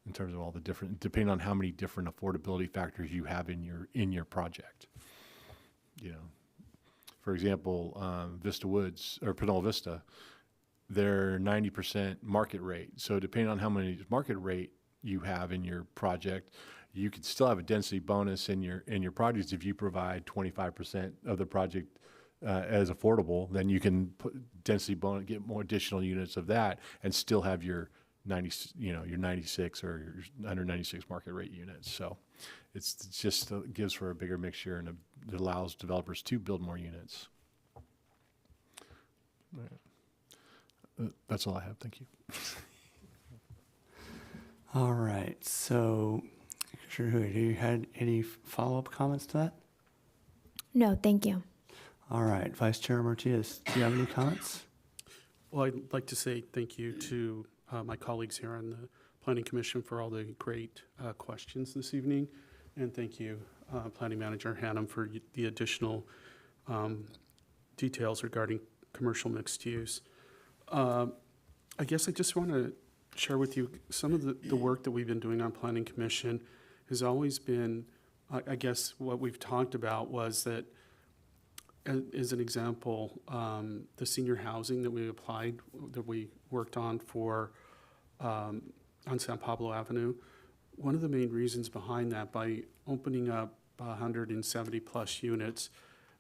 in terms of all the different, depending on how many different affordability factors you have in your project. For example, Vista Woods or Pinole Vista, they're 90% market rate. So depending on how many market rate you have in your project, you could still have a density bonus in your projects if you provide 25% of the project as affordable. Then you can put density bonus, get more additional units of that, and still have your 96 or your 196 market rate units. So it's just gives for a bigger mixture, and it allows developers to build more units. All right. That's all I have. Thank you. All right. So, do you had any follow-up comments to that? No, thank you. All right, Vice Chair Martinez, do you have any comments? Well, I'd like to say thank you to my colleagues here on the Planning Commission for all the great questions this evening. And thank you, Planning Manager Hannum, for the additional details regarding commercial mixed use. I guess I just want to share with you some of the work that we've been doing on Planning Commission has always been, I guess what we've talked about was that, as an example, the senior housing that we worked on on San Pablo Avenue, one of the main reasons behind that, by opening up 170 plus units,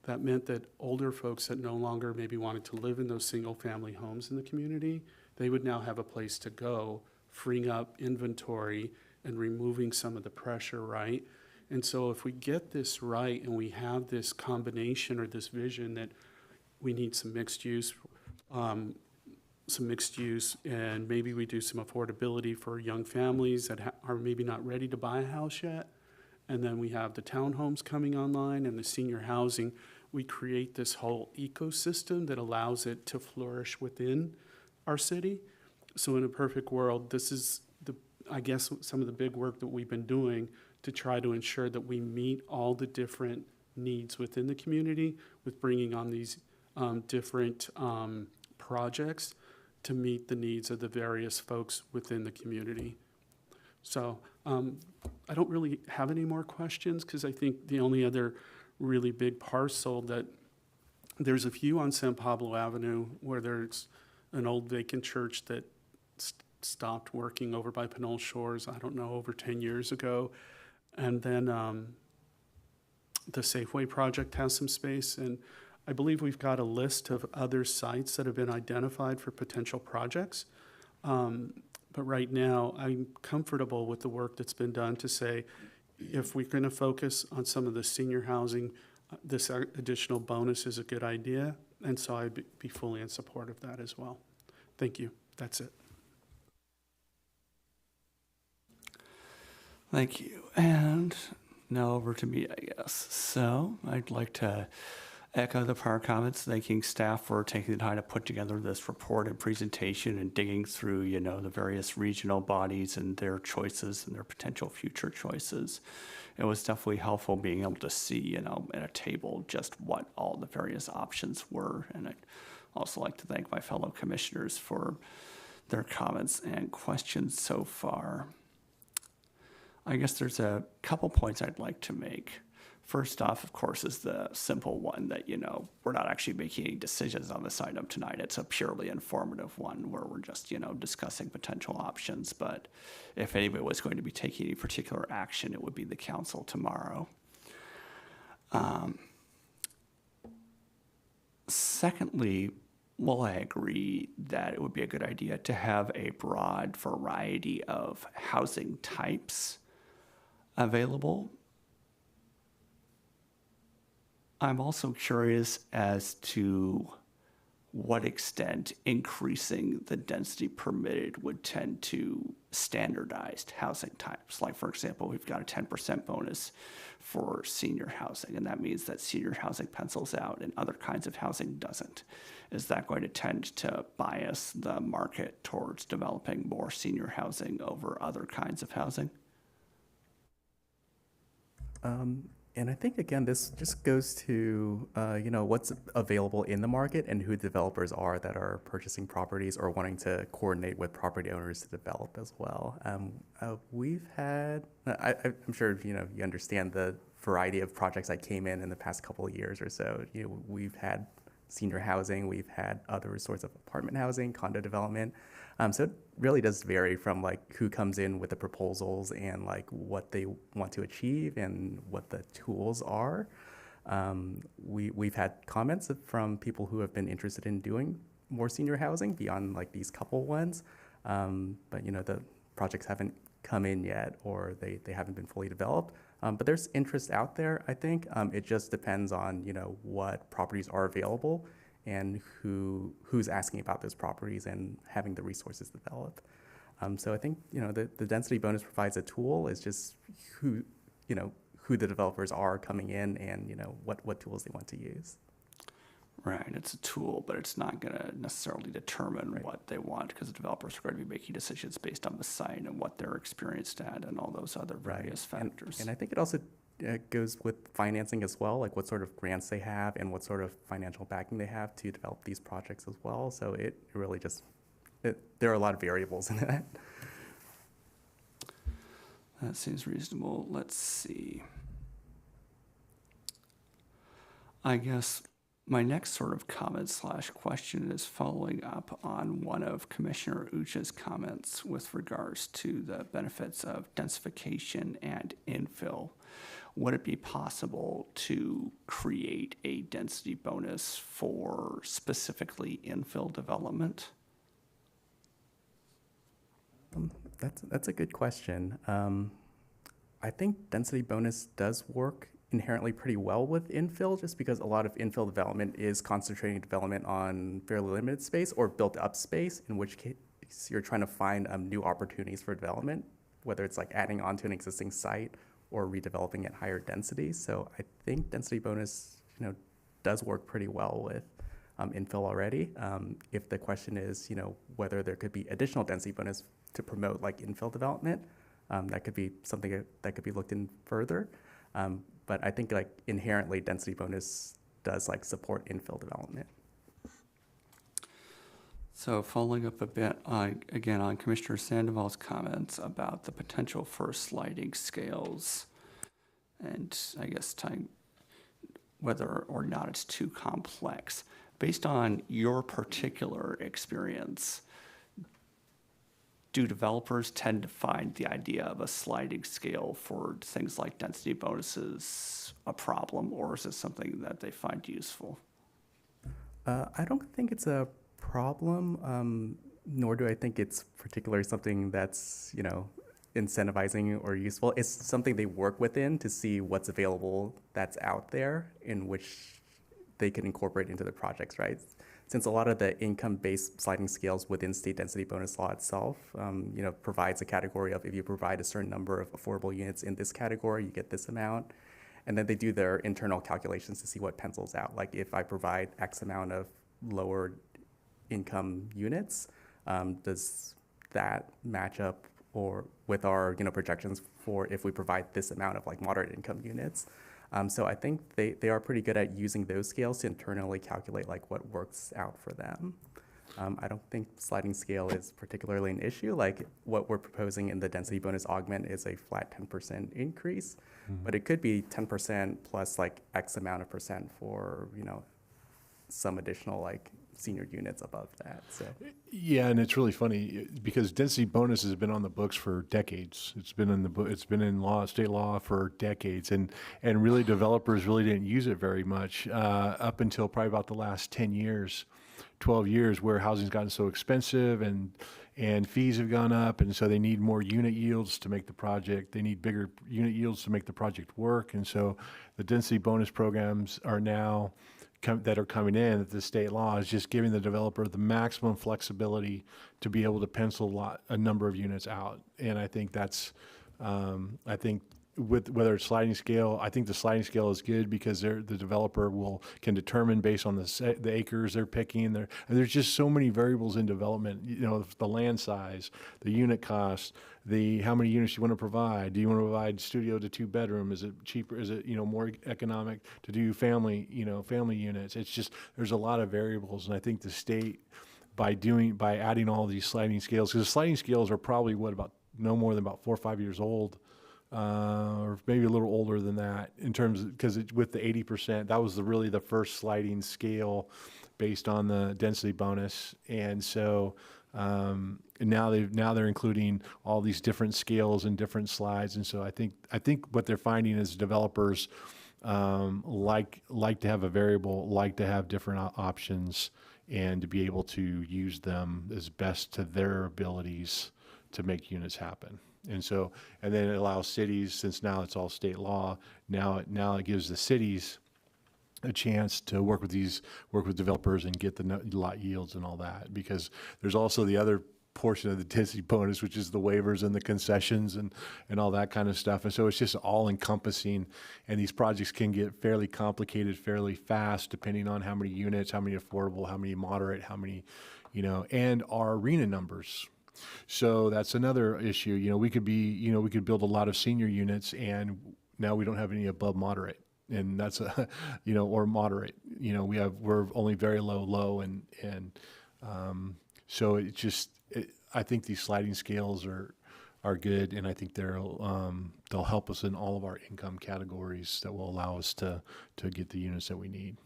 that meant that older folks that no longer maybe wanted to live in those single family homes in the community, they would now have a place to go, freeing up inventory and removing some of the pressure, right? And so if we get this right and we have this combination or this vision that we need some mixed use, some mixed use, and maybe we do some affordability for young families that are maybe not ready to buy a house yet. And then we have the townhomes coming online and the senior housing. We create this whole ecosystem that allows it to flourish within our city. So in a perfect world, this is I guess some of the big work that we've been doing to try to ensure that we meet all the different needs within the community with bringing on these different projects to meet the needs of the various folks within the community. So I don't really have any more questions, because I think the only other really big parcel that there's a few on San Pablo Avenue where there's an old vacant church that stopped working over by Pinole Shores, I don't know, over 10 years ago. And then the Safeway project has some space, and I believe we've got a list of other sites that have been identified for potential projects. But right now, I'm comfortable with the work that's been done to say, if we're going to focus on some of the senior housing, this additional bonus is a good idea. And so I'd be fully in support of that as well. Thank you. That's it. Thank you. And now over to me, I guess. So I'd like to echo the prior comments, thanking staff for taking the time to put together this report and presentation and digging through, the various regional bodies and their choices and their potential future choices. It was definitely helpful being able to see, at a table just what all the various options were. And I'd also like to thank my fellow commissioners for their comments and questions so far. I guess there's a couple points I'd like to make. First off, of course, is the simple one that, we're not actually making any decisions on this item tonight. It's a purely informative one where we're just, discussing potential options. But if anybody was going to be taking any particular action, it would be the council tomorrow. Secondly, well, I agree that it would be a good idea to have a broad variety of housing types available. I'm also curious as to what extent increasing the density permitted would tend to standardized housing types. Like, for example, we've got a 10% bonus for senior housing, and that means that senior housing pencils out and other kinds of housing doesn't. Is that going to tend to bias the market towards developing more senior housing over other kinds of housing? And I think, again, this just goes to, what's available in the market and who developers are that are purchasing properties or wanting to coordinate with property owners to develop as well. We've had, I'm sure, you understand the variety of projects that came in the past couple of years or so. We've had senior housing, we've had other sorts of apartment housing, condo development. So it really does vary from who comes in with the proposals and what they want to achieve and what the tools are. We've had comments from people who have been interested in doing more senior housing beyond these couple ones. But the projects haven't come in yet, or they haven't been fully developed. But there's interest out there, I think. It just depends on what properties are available and who's asking about those properties and having the resources developed. So I think the density bonus provides a tool. It's just who the developers are coming in and what tools they want to use. Right, it's a tool, but it's not going to necessarily determine what they want, because the developers are going to be making decisions based on the site and what they're experienced at and all those other various factors. And I think it also goes with financing as well, what sort of grants they have and what sort of financial backing they have to develop these projects as well. So it really just, there are a lot of variables in that. That seems reasonable. Let's see. I guess my next sort of comment / question is following up on one of Commissioner Ucha's comments with regards to the benefits of densification and infill. Would it be possible to create a density bonus for specifically infill development? That's a good question. I think density bonus does work inherently pretty well with infill, just because a lot of infill development is concentrating development on fairly limited space or built up space, in which case you're trying to find new opportunities for development, whether it's like adding onto an existing site or redeveloping at higher densities. So I think density bonus, does work pretty well with infill already. If the question is, whether there could be additional density bonus to promote like infill development, that could be something that could be looked in further. But I think like inherently density bonus does like support infill development. So following up a bit again on Commissioner Sandoval's comments about the potential for sliding scales, and I guess whether or not it's too complex. Based on your particular experience, do developers tend to find the idea of a sliding scale for things like density bonuses a problem, or is it something that they find useful? I don't think it's a problem, nor do I think it's particularly something that's, incentivizing or useful. It's something they work within to see what's available that's out there in which they can incorporate into the projects, right? Since a lot of the income-based sliding scales within state density bonus law itself, provides a category of if you provide a certain number of affordable units in this category, you get this amount. And then they do their internal calculations to see what pencils out. Like if I provide X amount of lower income units, does that match up or with our projections for if we provide this amount of like moderate income units? So I think they are pretty good at using those scales to internally calculate like what works out for them. I don't think sliding scale is particularly an issue. Like what we're proposing in the density bonus augment is a flat 10% increase, but it could be 10% plus like X amount of percent for, some additional like senior units above that. So Yeah, and it's really funny because density bonus has been on the books for decades. It's been in state law for decades, and really developers really didn't use it very much up until probably about the last 10 years, 12 years, where housing's gotten so expensive and fees have gone up, and so they need more unit yields to make the project. They need bigger unit yields to make the project work, and so the density bonus programs are now that are coming in at the state law is just giving the developer the maximum flexibility to be able to pencil a number of units out. And I think that's, I think with whether it's sliding scale, I think the sliding scale is good because the developer can determine based on the acres they're picking. And there's just so many variables in development. The land size, the unit cost, how many units you want to provide. Do you want to provide studio to 2-bedroom? Is it cheaper? Is it more economic to do family units? It's just there's a lot of variables, and I think the state by adding all these sliding scales, because the sliding scales are probably no more than about 4 or 5 years old. Or maybe a little older than that in terms of, because with the 80%, that was really the first sliding scale based on the density bonus. And so now they're including all these different scales and different slides. And so I think what they're finding is developers like to have a variable, like to have different options, and to be able to use them as best to their abilities to make units happen. And then it allows cities, since now it's all state law, now it gives the cities a chance to work with developers and get the lot yields and all that, because there's also the other portion of the density bonus, which is the waivers and the concessions and all that kind of stuff. And so it's just all encompassing, and these projects can get fairly complicated fairly fast depending on how many units, how many affordable, how many moderate, how many, and our arena numbers. So that's another issue. We could build a lot of senior units, and now we don't have any above moderate, and that's or moderate. We're only very low, and so I think these sliding scales are good, and I think they'll help us in all of our income categories that will allow us to get the units that we need.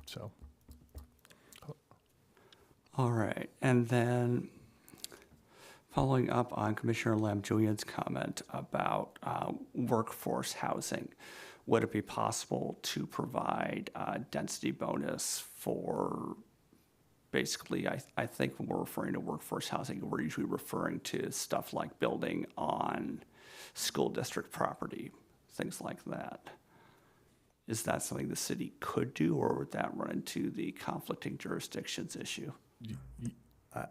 So. All right, and then following up on Commissioner Lam-Julian's comment about workforce housing, would it be possible to provide a density bonus for basically, I think when we're referring to workforce housing, we're usually referring to stuff like building on school district property, things like that. is that something the city could do, or would that run into the conflicting jurisdictions issue?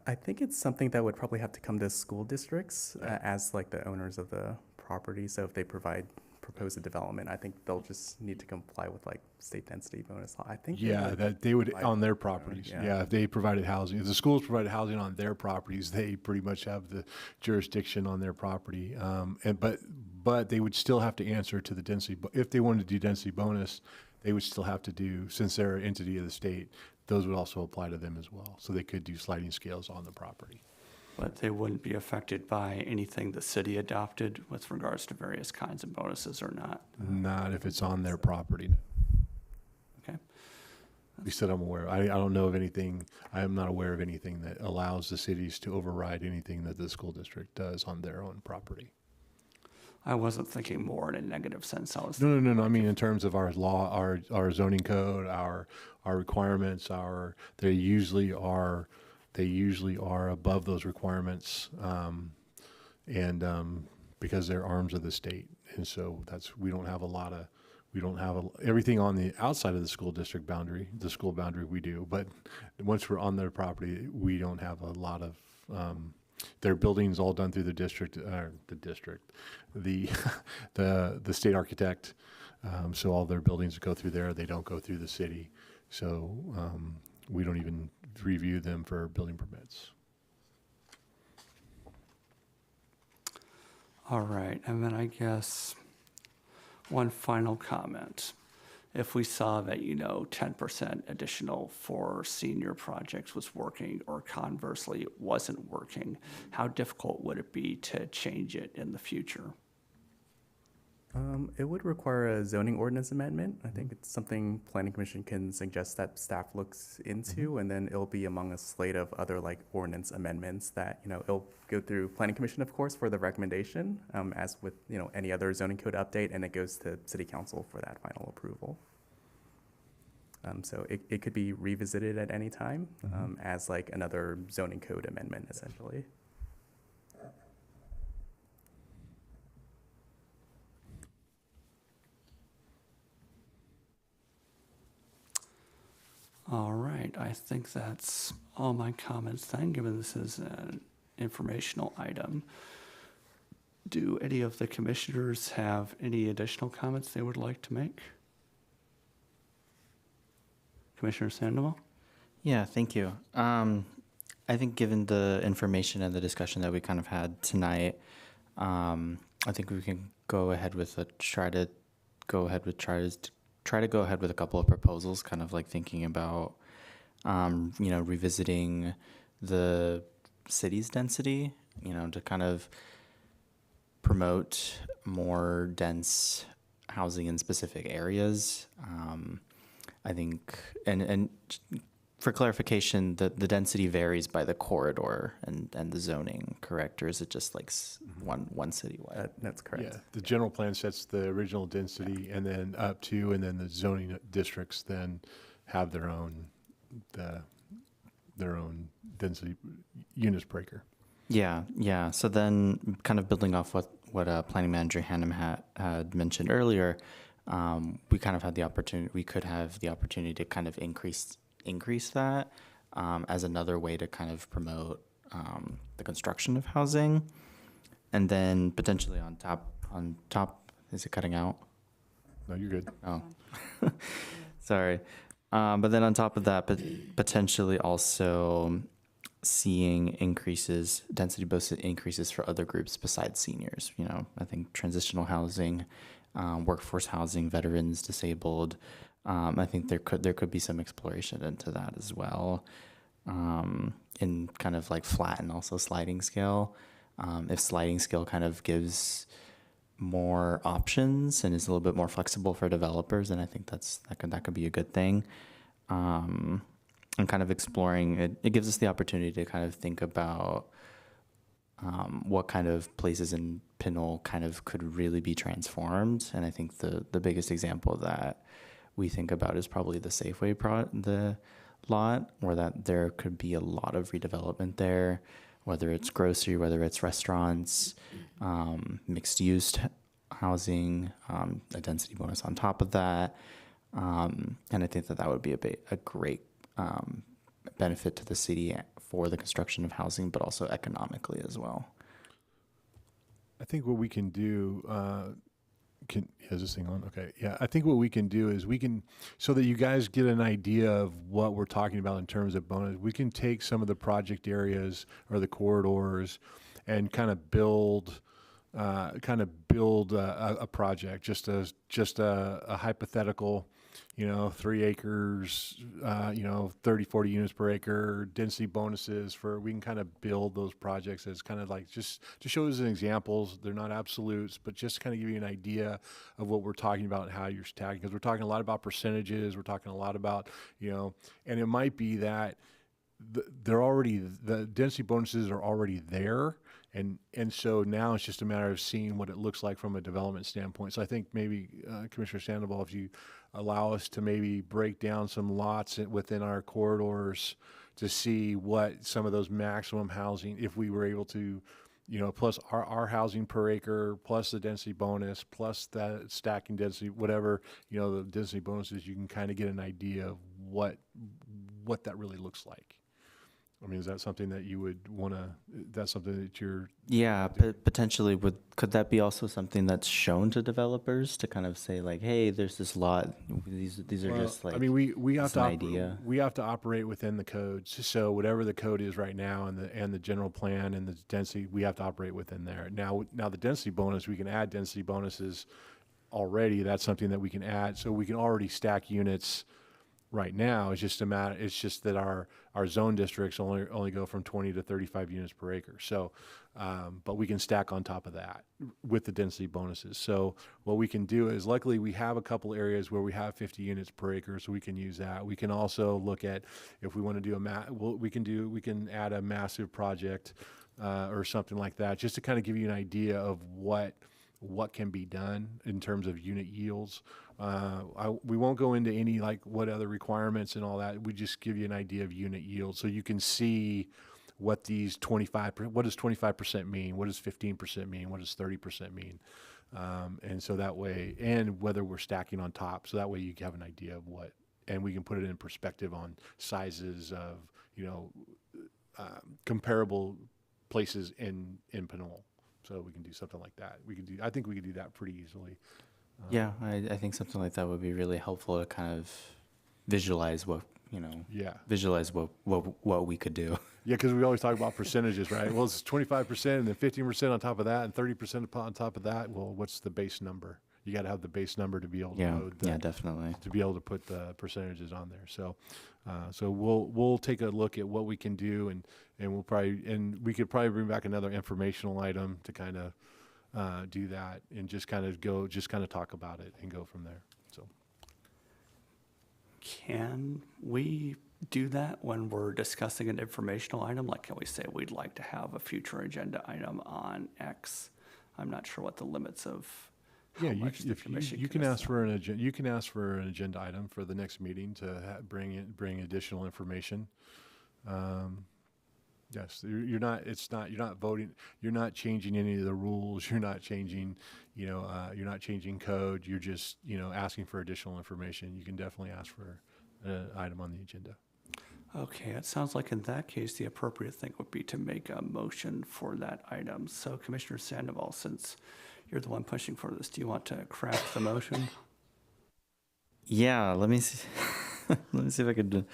I think it's something that would probably have to come to school districts as like the owners of the property. So if they propose a development, I think they'll just need to comply with like state density bonus law. I think. Yeah, that they would, provide on their own, properties. yeah. Yeah, if they provided housing, if the schools provided housing on their properties, they pretty much have the jurisdiction on their property. But they would still have to answer to the density, if they wanted to do density bonus, they would still have to do, since they're an entity of the state, those would also apply to them as well. So they could do sliding scales on the property. But they wouldn't be affected by anything the city adopted with regards to various kinds of bonuses or not? Not if it's on their property. Okay. At least that I'm aware. I don't know of anything, I am not aware of anything that allows the cities to override anything that the school district does on their own property. I wasn't thinking more in a negative sense. I was No. I mean, in terms of our law, our zoning code, our requirements, they usually are above those requirements, because they're arms of the state, and so we don't have everything on the outside of the school district boundary. The school boundary we do, but once we're on their property, we don't have a lot of. Their buildings all done through the the state architect. So all their buildings go through there. They don't go through the city. So we don't even review them for building permits. all right. And then I guess one final comment. If we saw that, 10% additional for senior projects was working, or conversely wasn't working, how difficult would it be to change it in the future? It would require a zoning ordinance amendment. I think it's something Planning Commission can suggest that staff looks into, and then it'll be among a slate of other like ordinance amendments that, it'll go through Planning Commission, of course, for the recommendation, as with, any other zoning code update, and it goes to City Council for that final approval. So it could be revisited at any time as like another zoning code amendment, essentially. All right, I think that's all my comments then, given this is an informational item. Do any of the commissioners have any additional comments they would like to make? Commissioner Sandoval? Yeah, thank you. I think given the information and the discussion that we kind of had tonight, I think we can go ahead with try to go ahead with a couple of proposals, kind of like thinking about, revisiting the city's density, to kind of promote more dense housing in specific areas. I think, and for clarification, the density varies by the corridor and the zoning, correct? Or is it just like one citywide? That's correct. Yeah, the general plan sets the original density, and then and then the zoning districts then have their own density units per acre. Yeah. So then, kind of building off what Planning Manager Hannum had mentioned earlier, we kind of had the opportunity. We could have the opportunity to kind of increase that as another way to kind of promote the construction of housing, and then potentially on top. Is it cutting out? No, you're good. Oh, sorry. But then on top of that, potentially also seeing density boosted increases for other groups besides seniors. I think transitional housing, workforce housing, veterans, disabled. I think there could be some exploration into that as well, in kind of like flat and also sliding scale. If sliding scale kind of gives more options and is a little bit more flexible for developers, then I think that could be a good thing. And kind of exploring it gives us the opportunity to kind of think about what kind of places in Pinole kind of could really be transformed. And I think the biggest example of that we think about is probably the Safeway the lot, where that there could be a lot of redevelopment there, whether it's grocery, whether it's restaurants, mixed use housing, a density bonus on top of that. And I think that that would be a great benefit to the city for the construction of housing, but also economically as well. I think what we can do, is this thing on? Okay. Yeah. I think what we can do is so that you guys get an idea of what we're talking about in terms of bonus, we can take some of the project areas or the corridors and kind of build a project, just a hypothetical, 3 acres, 30, 40 units per acre, density bonuses we can kind of build those projects as kind of like just to show as examples. They're not absolutes, but just kind of give you an idea of what we're talking about and how you're stacking. Because we're talking a lot about percentages. We're talking a lot about, and it might be that the density bonuses are already there. And so now it's just a matter of seeing what it looks like from a development standpoint. So I think maybe Commissioner Sandoval, if you allow us to maybe break down some lots within our corridors to see what some of those maximum housing, if we were able to, plus our housing per acre, plus the density bonus, plus that stacking density, whatever, the density bonuses, you can kind of get an idea of what that really looks like. I mean, is that something that you would want to, that's something that you're... Yeah, potentially could that be also something that's shown to developers to kind of say like, hey, there's this lot, these are just like, I mean, we have to idea. We have to operate within the codes. So whatever the code is right now and the general plan and the density, we have to operate within there. Now the density bonus, we can add density bonuses already. That's something that we can add. So we can already stack units right now. It's just that our zone districts only go from 20 to 35 units per acre. So, but we can stack on top of that with the density bonuses. So what we can do is, luckily we have a couple areas where we have 50 units per acre, so we can use that. We can also look at, if we want to do we can add a massive project or something like that, just to kind of give you an idea of what can be done in terms of unit yields. We won't go into any like what other requirements and all that. We just give you an idea of unit yield, so you can see what these 25%. What does 25% mean? What does 15% mean? What does 30% mean? And so that way, and whether we're stacking on top, so that way you have an idea of what, and we can put it in perspective on sizes of comparable places in Pinole. So we can do something like that. I think we could do that pretty easily. Yeah, I think something like that would be really helpful to kind of visualize what, visualize what we could do. Yeah, because we always talk about percentages, right? Well, it's 25% and then 15% on top of that and 30% on top of that. Well, what's the base number? You got to have the base number to be able to load definitely. To be able to put the percentages on there. So, so we'll take a look at what we can do, and we could probably bring back another informational item to kind of do that, and just kind of talk about it and go from there. So, Can we do that when we're discussing an informational item? Like, can we say we'd like to have a future agenda item on X? I'm not sure what the limits of how much the commission you can ask for an agenda. You can ask for an agenda item for the next meeting to bring additional information. Yes, you're not voting. You're not changing any of the rules. You're not changing, you're not changing code. You're just, asking for additional information. You can definitely ask for an item on the agenda. Okay, it sounds like in that case, the appropriate thing would be to make a motion for that item. So Commissioner Sandoval, since you're the one pushing for this, do you want to craft the motion? Yeah, let me see. Let me see if I could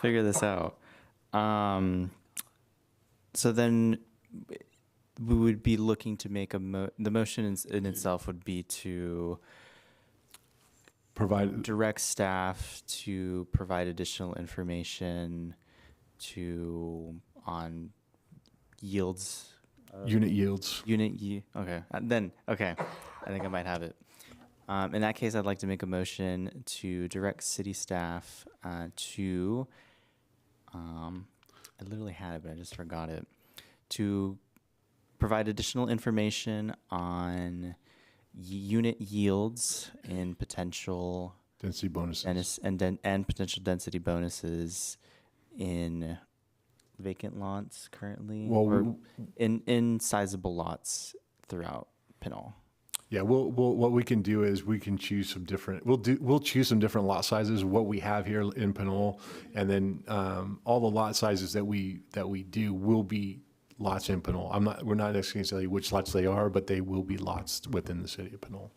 figure this out. So then we would be looking to make the motion in itself would be to direct staff to provide additional information on yields. Unit yields. Okay. Okay. I think I might have it. In that case, I'd like to make a motion to direct city staff to, I literally had it, but I just forgot it, to provide additional information on unit yields and potential density bonuses and potential density bonuses in vacant lots currently, or in sizable lots throughout Pinole. Yeah, what we can do is we can choose some different, we'll choose some different lot sizes, what we have here in Pinole, and then all the lot sizes that we do will be lots in Pinole. We're not asking to tell you which lots they are, but they will be lots within the city of Pinole.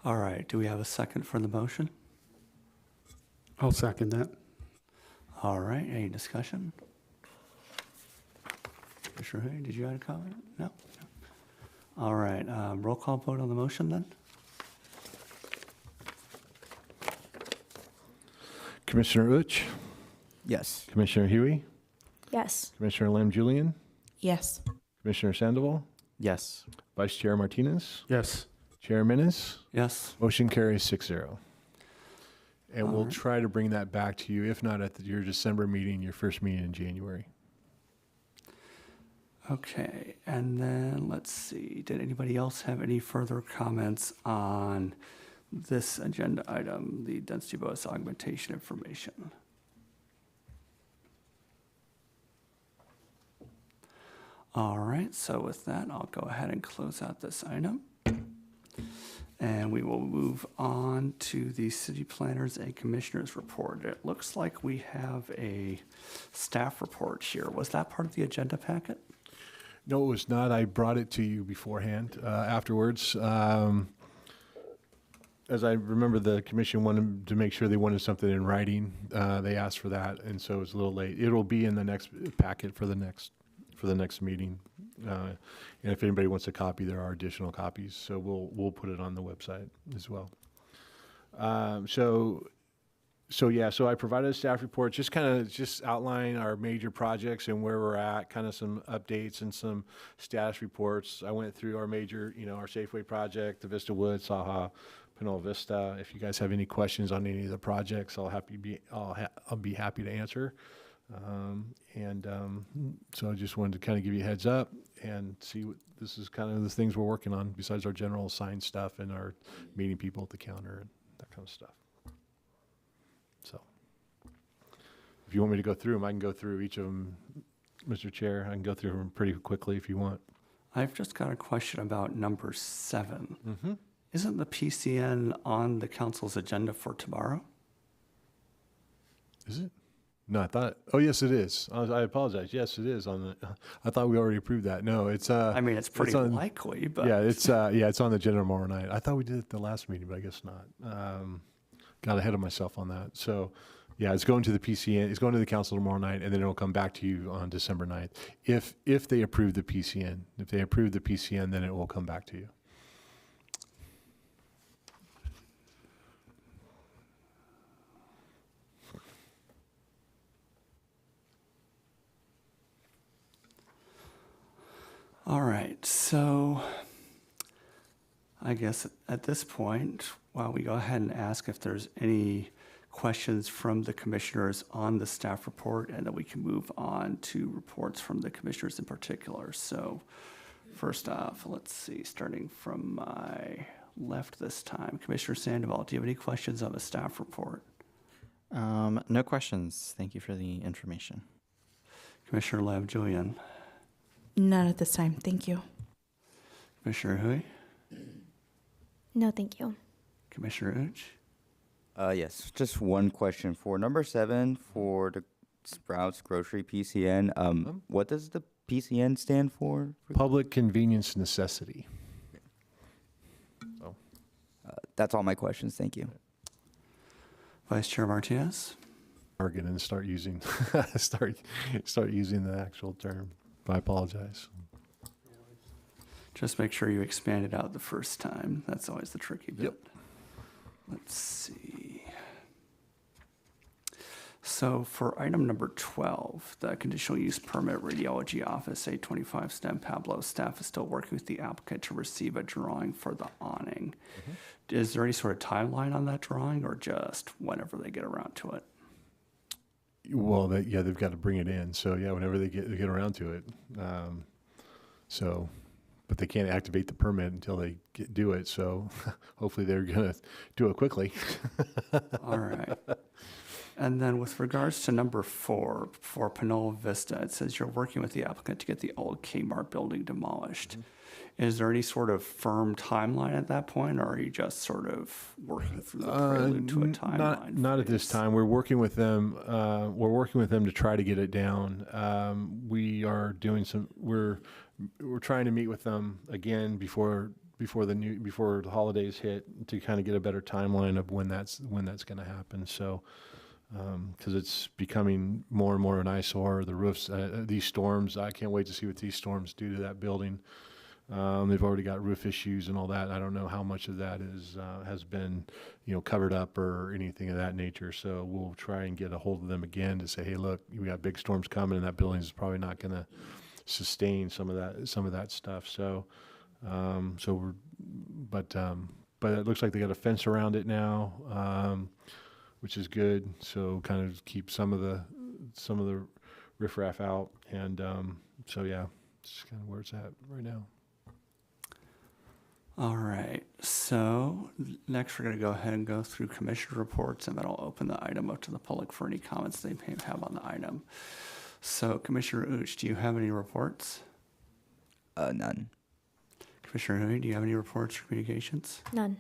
All right, do we have a second for the motion? I'll second that. All right, any discussion? Commissioner Hay, did you add a comment? No? No. All right, roll call vote on the motion then? Commissioner Uch, Yes. Commissioner Huey, Yes. Commissioner Lam Julian, Yes. Commissioner Sandoval, Yes. Vice Chair Martinez, Yes. Chair Menace. Yes. Motion carries 6-0. And we'll Alright. try to bring that back to you, if not at your December meeting, your first meeting in January. Okay, and then let's see, did anybody else have any further comments on this agenda item, the density bonus augmentation information? All right, so with that, I'll go ahead and close out this item. And we will move on to the city planners and commissioners report. It looks like we have a staff report here. Was that part of the agenda packet? No, it was not. I brought it to you beforehand, afterwards. As I remember, the commission wanted to make sure they wanted something in writing. They asked for that, and so it's a little late. It'll be in the next packet for the next meeting. And if anybody wants a copy, there are additional copies, so we'll put it on the website as well. So I provided a staff report, just outline our major projects and where we're at, kind of some updates and some status reports. I went through our major, our Safeway project, the Vista Woods, Saha, Pinole Vista. If you guys have any questions on any of the projects, I'll be happy to answer. So I just wanted to kind of give you a heads up and see what this is kind of the things we're working on besides our general sign stuff and our meeting people at the counter and that kind of stuff. So if you want me to go through them, I can go through each of them, Mr. Chair. I can go through them pretty quickly if you want. I've just got a question about number 7. Mm-hmm. Isn't the PCN on the council's agenda for tomorrow? Is it? No, I thought, oh, yes, it is. I apologize. Yes, it is on the, I thought we already approved that. No, it's, I mean, it's pretty on- likely, but. yeah, it's on the agenda tomorrow night. I thought we did it the last meeting, but I guess not. Got ahead of myself on that. So, yeah, it's going to the PCN, it's going to the council tomorrow night, and then it'll come back to you on December 9th. If they approve the PCN, then it will come back to you. All right, so I guess at this point, while we go ahead and ask if there's any questions from the commissioners on the staff report, and then we can move on to reports from the commissioners in particular. So first off, let's see, starting from my left this time, Commissioner Sandoval, do you have any questions on the staff report? No questions. Thank you for the information. Commissioner Lam Julian, None at this time. Thank you. Commissioner Hui, No, thank you. Commissioner Uch? Yes, just one question for number 7 for the Sprouts Grocery PCN. What does the PCN stand for? Public convenience necessity. So, That's all my questions. Thank you. Vice Chair Martinez? jargon and start using start using the actual term. I apologize. Just make sure you expand it out the first time. That's always the tricky bit. Yep. Let's see. So for item number 12, the conditional use permit radiology office, 825 STEM Pablo, staff is still working with the applicant to receive a drawing for the awning. Mm-hmm. Is there any sort of timeline on that drawing or just whenever they get around to it? Well, they've got to bring it in. So yeah, whenever they get around to it. But they can't activate the permit until they do it. So hopefully they're going to do it quickly. All right. And then with regards to number 4, for Pinole Vista, it says you're working with the applicant to get the old Kmart building demolished. Mm-hmm. Is there any sort of firm timeline at that point, or are you just sort of working through the prelude to a timeline? Not at this phase? time. We're working with them. We're working with them to try to get it down. We are doing some. We're trying to meet with them again before the holidays hit to kind of get a better timeline of when that's going to happen. So. Because it's becoming more and more an eyesore. The roofs, these storms, I can't wait to see what these storms do to that building. They've already got roof issues and all that. I don't know how much of that has been, covered up or anything of that nature. So we'll try and get a hold of them again to say, hey, look, we got big storms coming, and that building is probably not going to sustain some of that stuff. So, but it looks like they got a fence around it now. Which is good. So kind of keep some of the riffraff out, and so yeah, it's kind of where it's at right now. All right. So next, we're going to go ahead and go through commissioner reports, and then I'll open the item up to the public for any comments they may have on the item. So, Commissioner Ooch, do you have any reports? None. Commissioner Hui, do you have any reports or communications? None.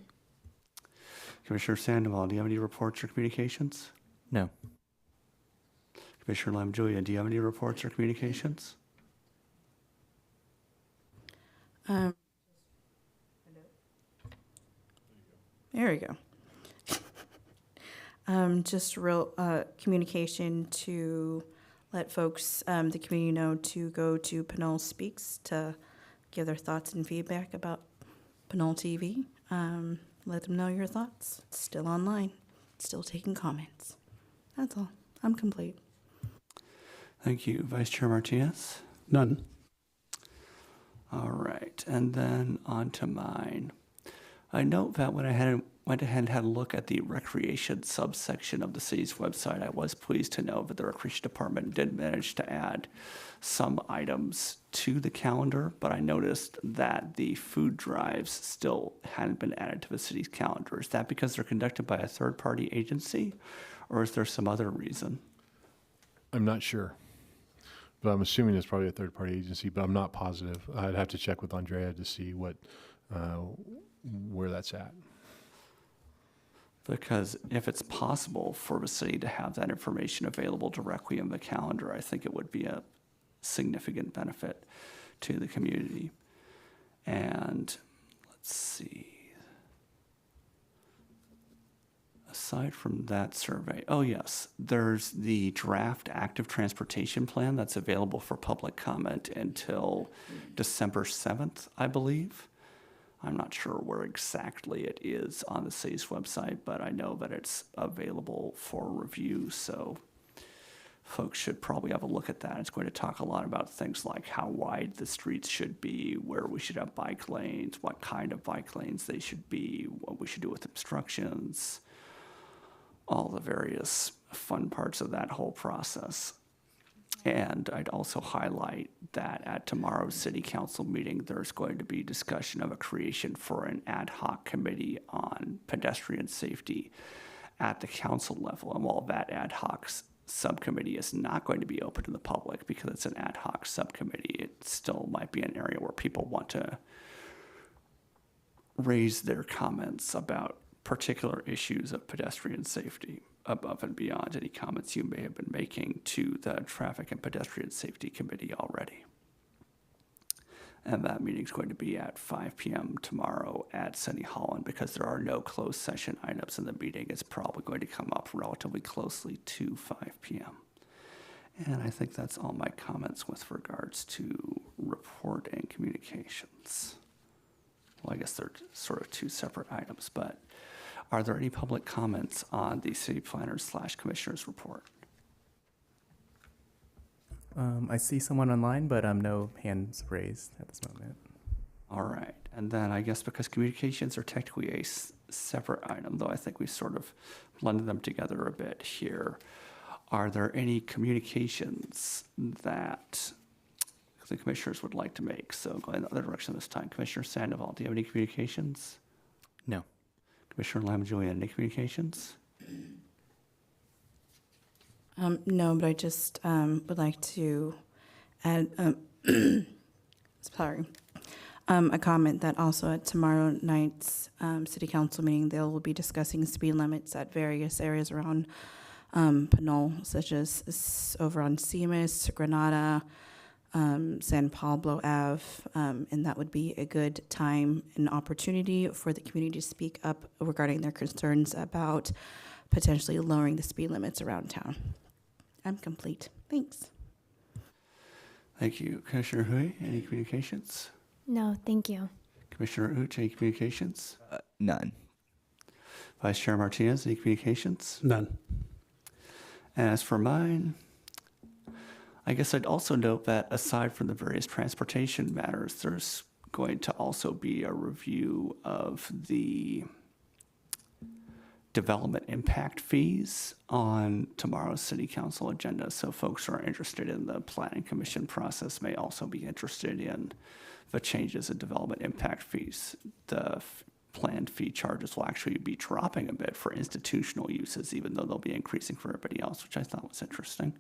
Commissioner Sandoval, do you have any reports or communications? No. Commissioner Lamjulia, do you have any reports or communications? There we go. Just real communication to let folks, the community know to go to Pinole Speaks to give their thoughts and feedback about Pinole TV. Let them know your thoughts. It's still online. It's still taking comments. That's all. I'm complete. Thank you. Vice Chair Martinez? None. All right, and then on to mine. I note that when I went ahead and had a look at the recreation subsection of the city's website, I was pleased to know that the Recreation Department did manage to add some items to the calendar, but I noticed that the food drives still hadn't been added to the city's calendar. Is that because they're conducted by a third-party agency, or is there some other reason? I'm not sure, but I'm assuming it's probably a third-party agency, but I'm not positive. I'd have to check with Andrea to see where that's at. Because if it's possible for the city to have that information available directly in the calendar, I think it would be a significant benefit to the community. And let's see. Aside from that survey, oh yes, there's the draft active transportation plan that's available for public comment until December 7th, I believe. I'm not sure where exactly it is on the city's website, but I know that it's available for review, so folks should probably have a look at that. It's going to talk a lot about things like how wide the streets should be, where we should have bike lanes, what kind of bike lanes they should be, what we should do with obstructions, all the various fun parts of that whole process. And I'd also highlight that at tomorrow's city council meeting, there's going to be discussion of a creation for an ad hoc committee on pedestrian safety at the council level. And while that ad hoc subcommittee is not going to be open to the public because it's an ad hoc subcommittee, it still might be an area where people want to raise their comments about particular issues of pedestrian safety above and beyond any comments you may have been making to the Traffic and Pedestrian Safety Committee already. And that meeting is going to be at 5 p.m. tomorrow at City Hall. And because there are no closed session items in the meeting, it's probably going to come up relatively closely to 5 p.m. And I think that's all my comments with regards to report and communications. Well, I guess they're sort of two separate items, but are there any public comments on the city planner/commissioner's report? I see someone online, but no hands raised at this moment. All right. And then I guess because communications are technically a separate item, though I think we sort of blended them together a bit here. Are there any communications that the commissioners would like to make? So going in the other direction this time. Commissioner Sandoval, do you have any communications? No. Commissioner Lamb-Julian, any communications? No, but I just would like to add, sorry. A comment that also at tomorrow night's city council meeting, they will be discussing speed limits at various areas around Pinole, such as over on Seamus, Granada, San Pablo Ave, and that would be a good time and opportunity for the community to speak up regarding their concerns about potentially lowering the speed limits around town. I'm complete. Thanks. Thank you. Commissioner Hui, any communications? No, thank you. Commissioner Uch, any communications? None. Vice Chair Martinez, any communications? None. And as for mine, I guess I'd also note that aside from the various transportation matters, there's going to also be a review of the development impact fees on tomorrow's city council agenda. So folks who are interested in the planning commission process may also be interested in the changes in development impact fees. The planned fee charges will actually be dropping a bit for institutional uses, even though they'll be increasing for everybody else, which I thought was interesting.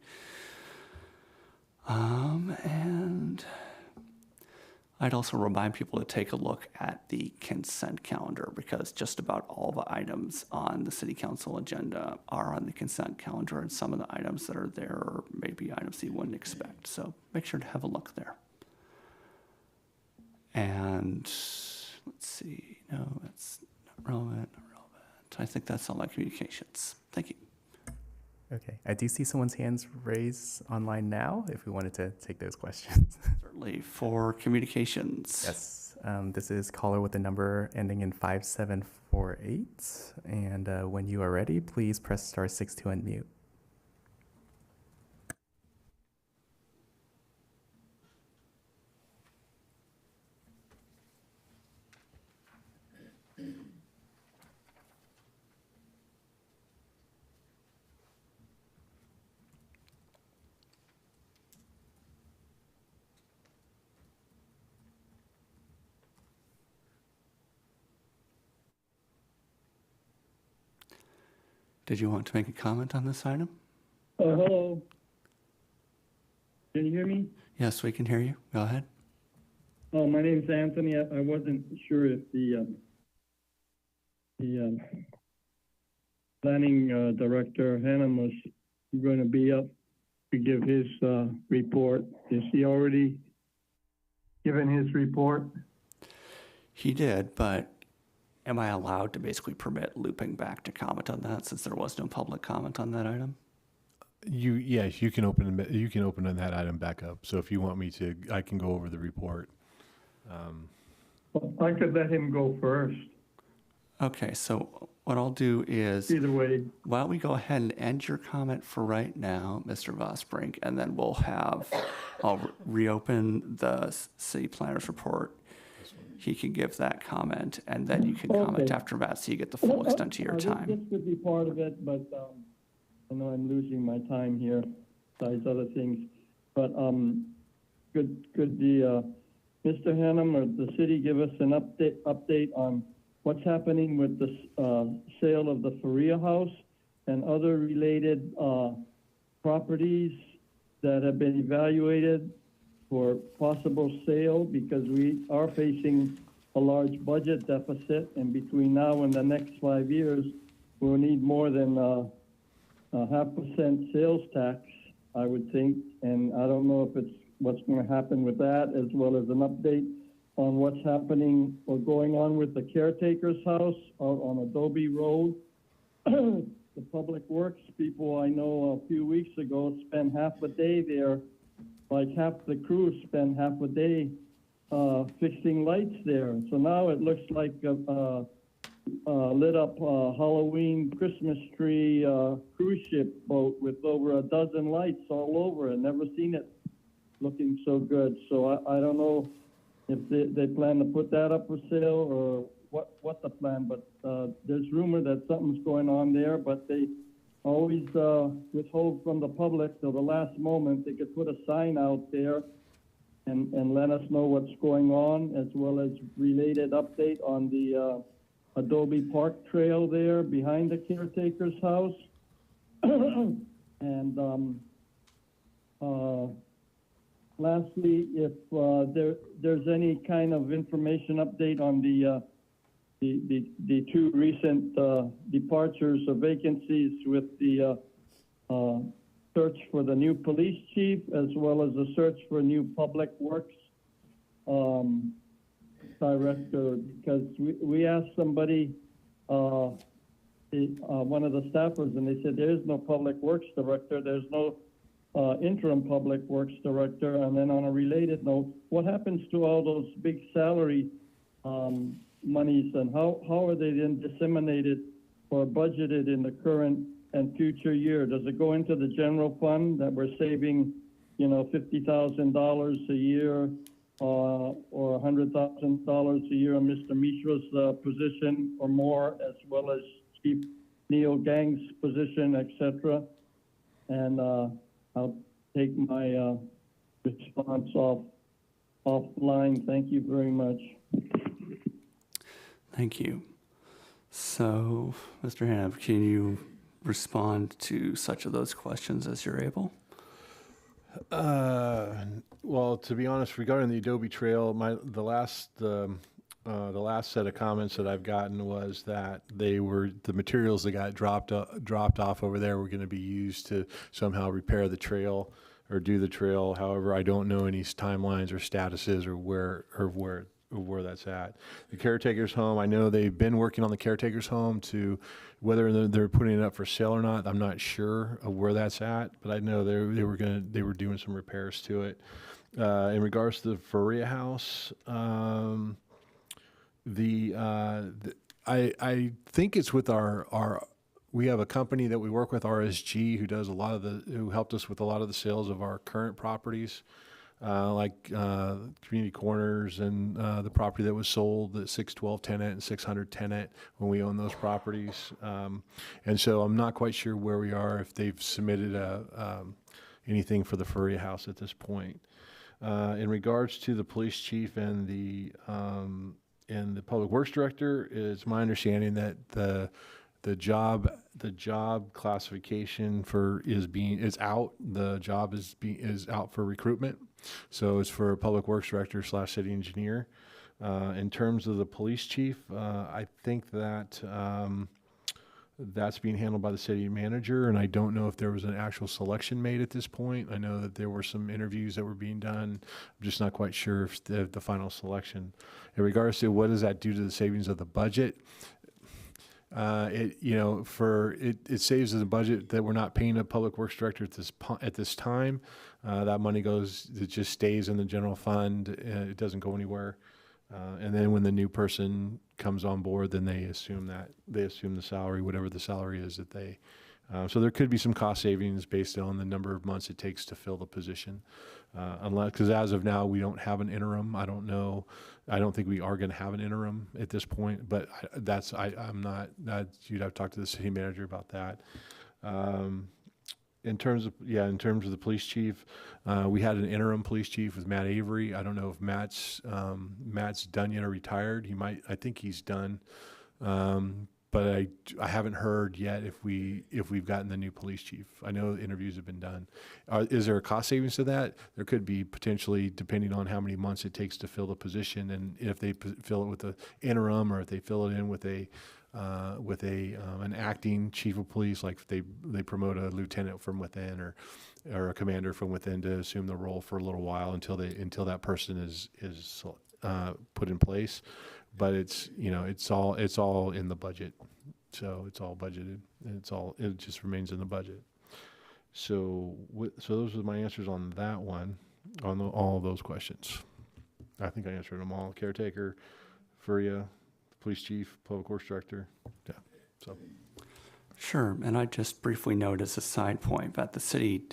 And I'd also remind people to take a look at the consent calendar, because just about all the items on the city council agenda are on the consent calendar, and some of the items that are there are maybe items that you wouldn't expect. So make sure to have a look there. And let's see, no, that's not relevant, not relevant. I think that's all my communications. Thank you. Okay, I do see someone's hands raised online now, if we wanted to take those questions. Certainly. For communications. Yes, this is caller with the number ending in 5748. And when you are ready, please press *6 to unmute. Did you want to make a comment on this item? Hello. Can you hear me? Yes, we can hear you. Go ahead. My name's Anthony. I wasn't sure if the planning director, Hannum, was going to be up to give his report. Is he already given his report? He did, but am I allowed to basically permit looping back to comment on that, since there was no public comment on that item? Yes, you can open that item back up. So if you want me to, I can go over the report. Well, I could let him go first. Okay, so what I'll do is, Either way. why don't we go ahead and end your comment for right now, Mr. Vosbrink, and then I'll reopen the city planner's report. He can give that comment, and then you can comment after that, so you get the full extent of your time. This could be part of it, but I know I'm losing my time here, besides other things. But could the Mr. Hannum or the city give us an update on what's happening with the sale of the Faria House and other related properties that have been evaluated for possible sale, because we are facing a large budget deficit, and between now and the next 5 years, we'll need more than 0.5% sales tax, I would think. And I don't know if it's what's going to happen with that, as well as an update on what's happening or going on with the caretaker's house out on Adobe Road. The public works people I know a few weeks ago spent half a day there. Like half the crew spend half a day fixing lights there. So now it looks like a lit up Halloween Christmas tree cruise ship boat with over a dozen lights all over it. Never seen it looking so good. So I don't know if they plan to put that up for sale or what the plan, but there's rumor that something's going on there, but they always withhold from the public till the last moment. They could put a sign out there and let us know what's going on, as well as related update on the Adobe Park Trail there behind the caretaker's house. And lastly, if there's any kind of information update on the two recent departures or vacancies with the search for the new police chief, as well as the search for new public works director, because we asked somebody, one of the staffers, and they said there is no public works director, there's no interim public works director. And then on a related note, what happens to all those big salary monies, and how are they then disseminated or budgeted in the current and future year? Does it go into the general fund that we're saving, $50,000 a year or $100,000 a year on Mr. Mishra's position or more, as well as Chief Neil Gang's position, etc.? And I'll take my response offline. Thank you very much. Thank you. So, Mr. Hannah, can you respond to such of those questions as you're able? Well, to be honest, regarding the Adobe Trail, the last set of comments that I've gotten was that the materials that got dropped off over there were going to be used to somehow repair the trail or do the trail. However, I don't know any timelines or statuses or where that's at. The caretaker's home, I know they've been working on the caretaker's home to whether they're putting it up for sale or not. I'm not sure of where that's at, but I know they were doing some repairs to it. In regards to the Faria house, I think it's with we have a company that we work with, RSG, who does who helped us with a lot of the sales of our current properties, like Community Corners and the property that was sold at 612 tenant and 600 tenant when we own those properties. And so I'm not quite sure where we are, if they've submitted anything for the Faria house at this point. In regards to the police chief and the public works director, it's my understanding that the job classification is out. The job is out for recruitment, so it's for a public works director / city engineer. In terms of the police chief, I think that that's being handled by the city manager, and I don't know if there was an actual selection made at this point. I know that there were some interviews that were being done. I'm just not quite sure if the final selection. In regards to what does that do to the savings of the budget, it saves the budget that we're not paying a public works director at this time. That money it just stays in the general fund. It doesn't go anywhere. And then when the new person comes on board, then they assume the salary, whatever the salary is that they. So there could be some cost savings based on the number of months it takes to fill the position. Because as of now, we don't have an interim. I don't know. I don't think we are going to have an interim at this point. But I'm not. You'd have to talk to the city manager about that. In terms of the police chief, we had an interim police chief with Matt Avery. I don't know if Matt's done yet or retired. I think he's done, but I haven't heard yet if we've gotten the new police chief. I know interviews have been done. Is there a cost savings to that? There could be, potentially, depending on how many months it takes to fill the position, and if they fill it with an interim or if they fill it in with an acting chief of police, like they promote a lieutenant from within or a commander from within to assume the role for a little while until that person is put in place. But it's all in the budget, so it's all budgeted, and it just remains in the budget. So those are my answers on that one, on all of those questions. I think I answered them all. Caretaker, Furia, police chief, public works director. Yeah. So. Sure, and I just briefly note as a side point that the city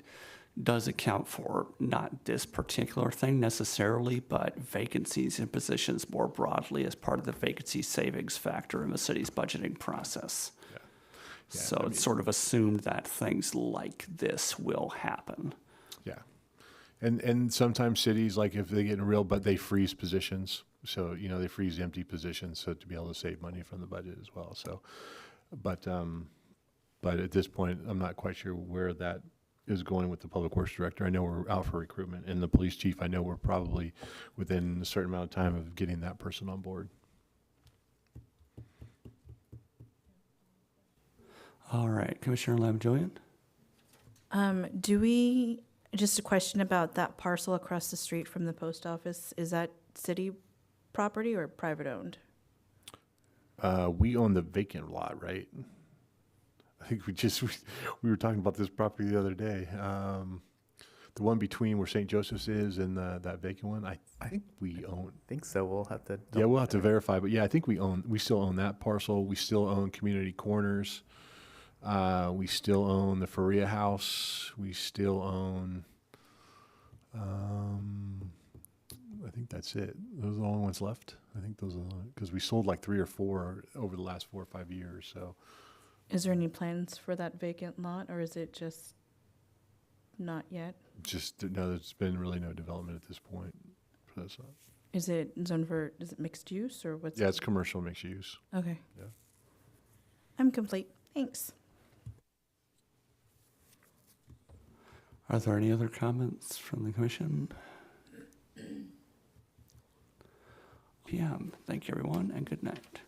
does account for not this particular thing necessarily, but vacancies in positions more broadly as part of the vacancy savings factor in the city's budgeting process. Yeah. So it's sort of assumed that things like this will happen. Yeah. And sometimes cities, like if they get in real, but they freeze positions. So, they freeze empty positions so to be able to save money from the budget as well. So, but at this point, I'm not quite sure where that is going with the public works director. I know we're out for recruitment, and the police chief, I know we're probably within a certain amount of time of getting that person on board. All right, Commissioner Lamb-Julian? Just a question about that parcel across the street from the post office. Is that city property or private owned? We own the vacant lot, right? I think we were talking about this property the other day. The one between where St. Joseph's is and that vacant one, I think we own. I think so. We'll have to. Yeah, we'll have to verify, but yeah, I think we still own that parcel. We still own Community Corners. We still own the Faria House. We still own, I think that's it. Those are the only ones left. I think those are, because we sold like 3 or 4 over the last 4 or 5 years, so. Is there any plans for that vacant lot, or is it just not yet? No, there's been really no development at this point for that side. Is it zoned for, is it mixed use or what's? Yeah, it's commercial mixed use. Okay. Yeah. I'm complete. Thanks. Are there any other comments from the commission? PM. Thank you, everyone, and good night.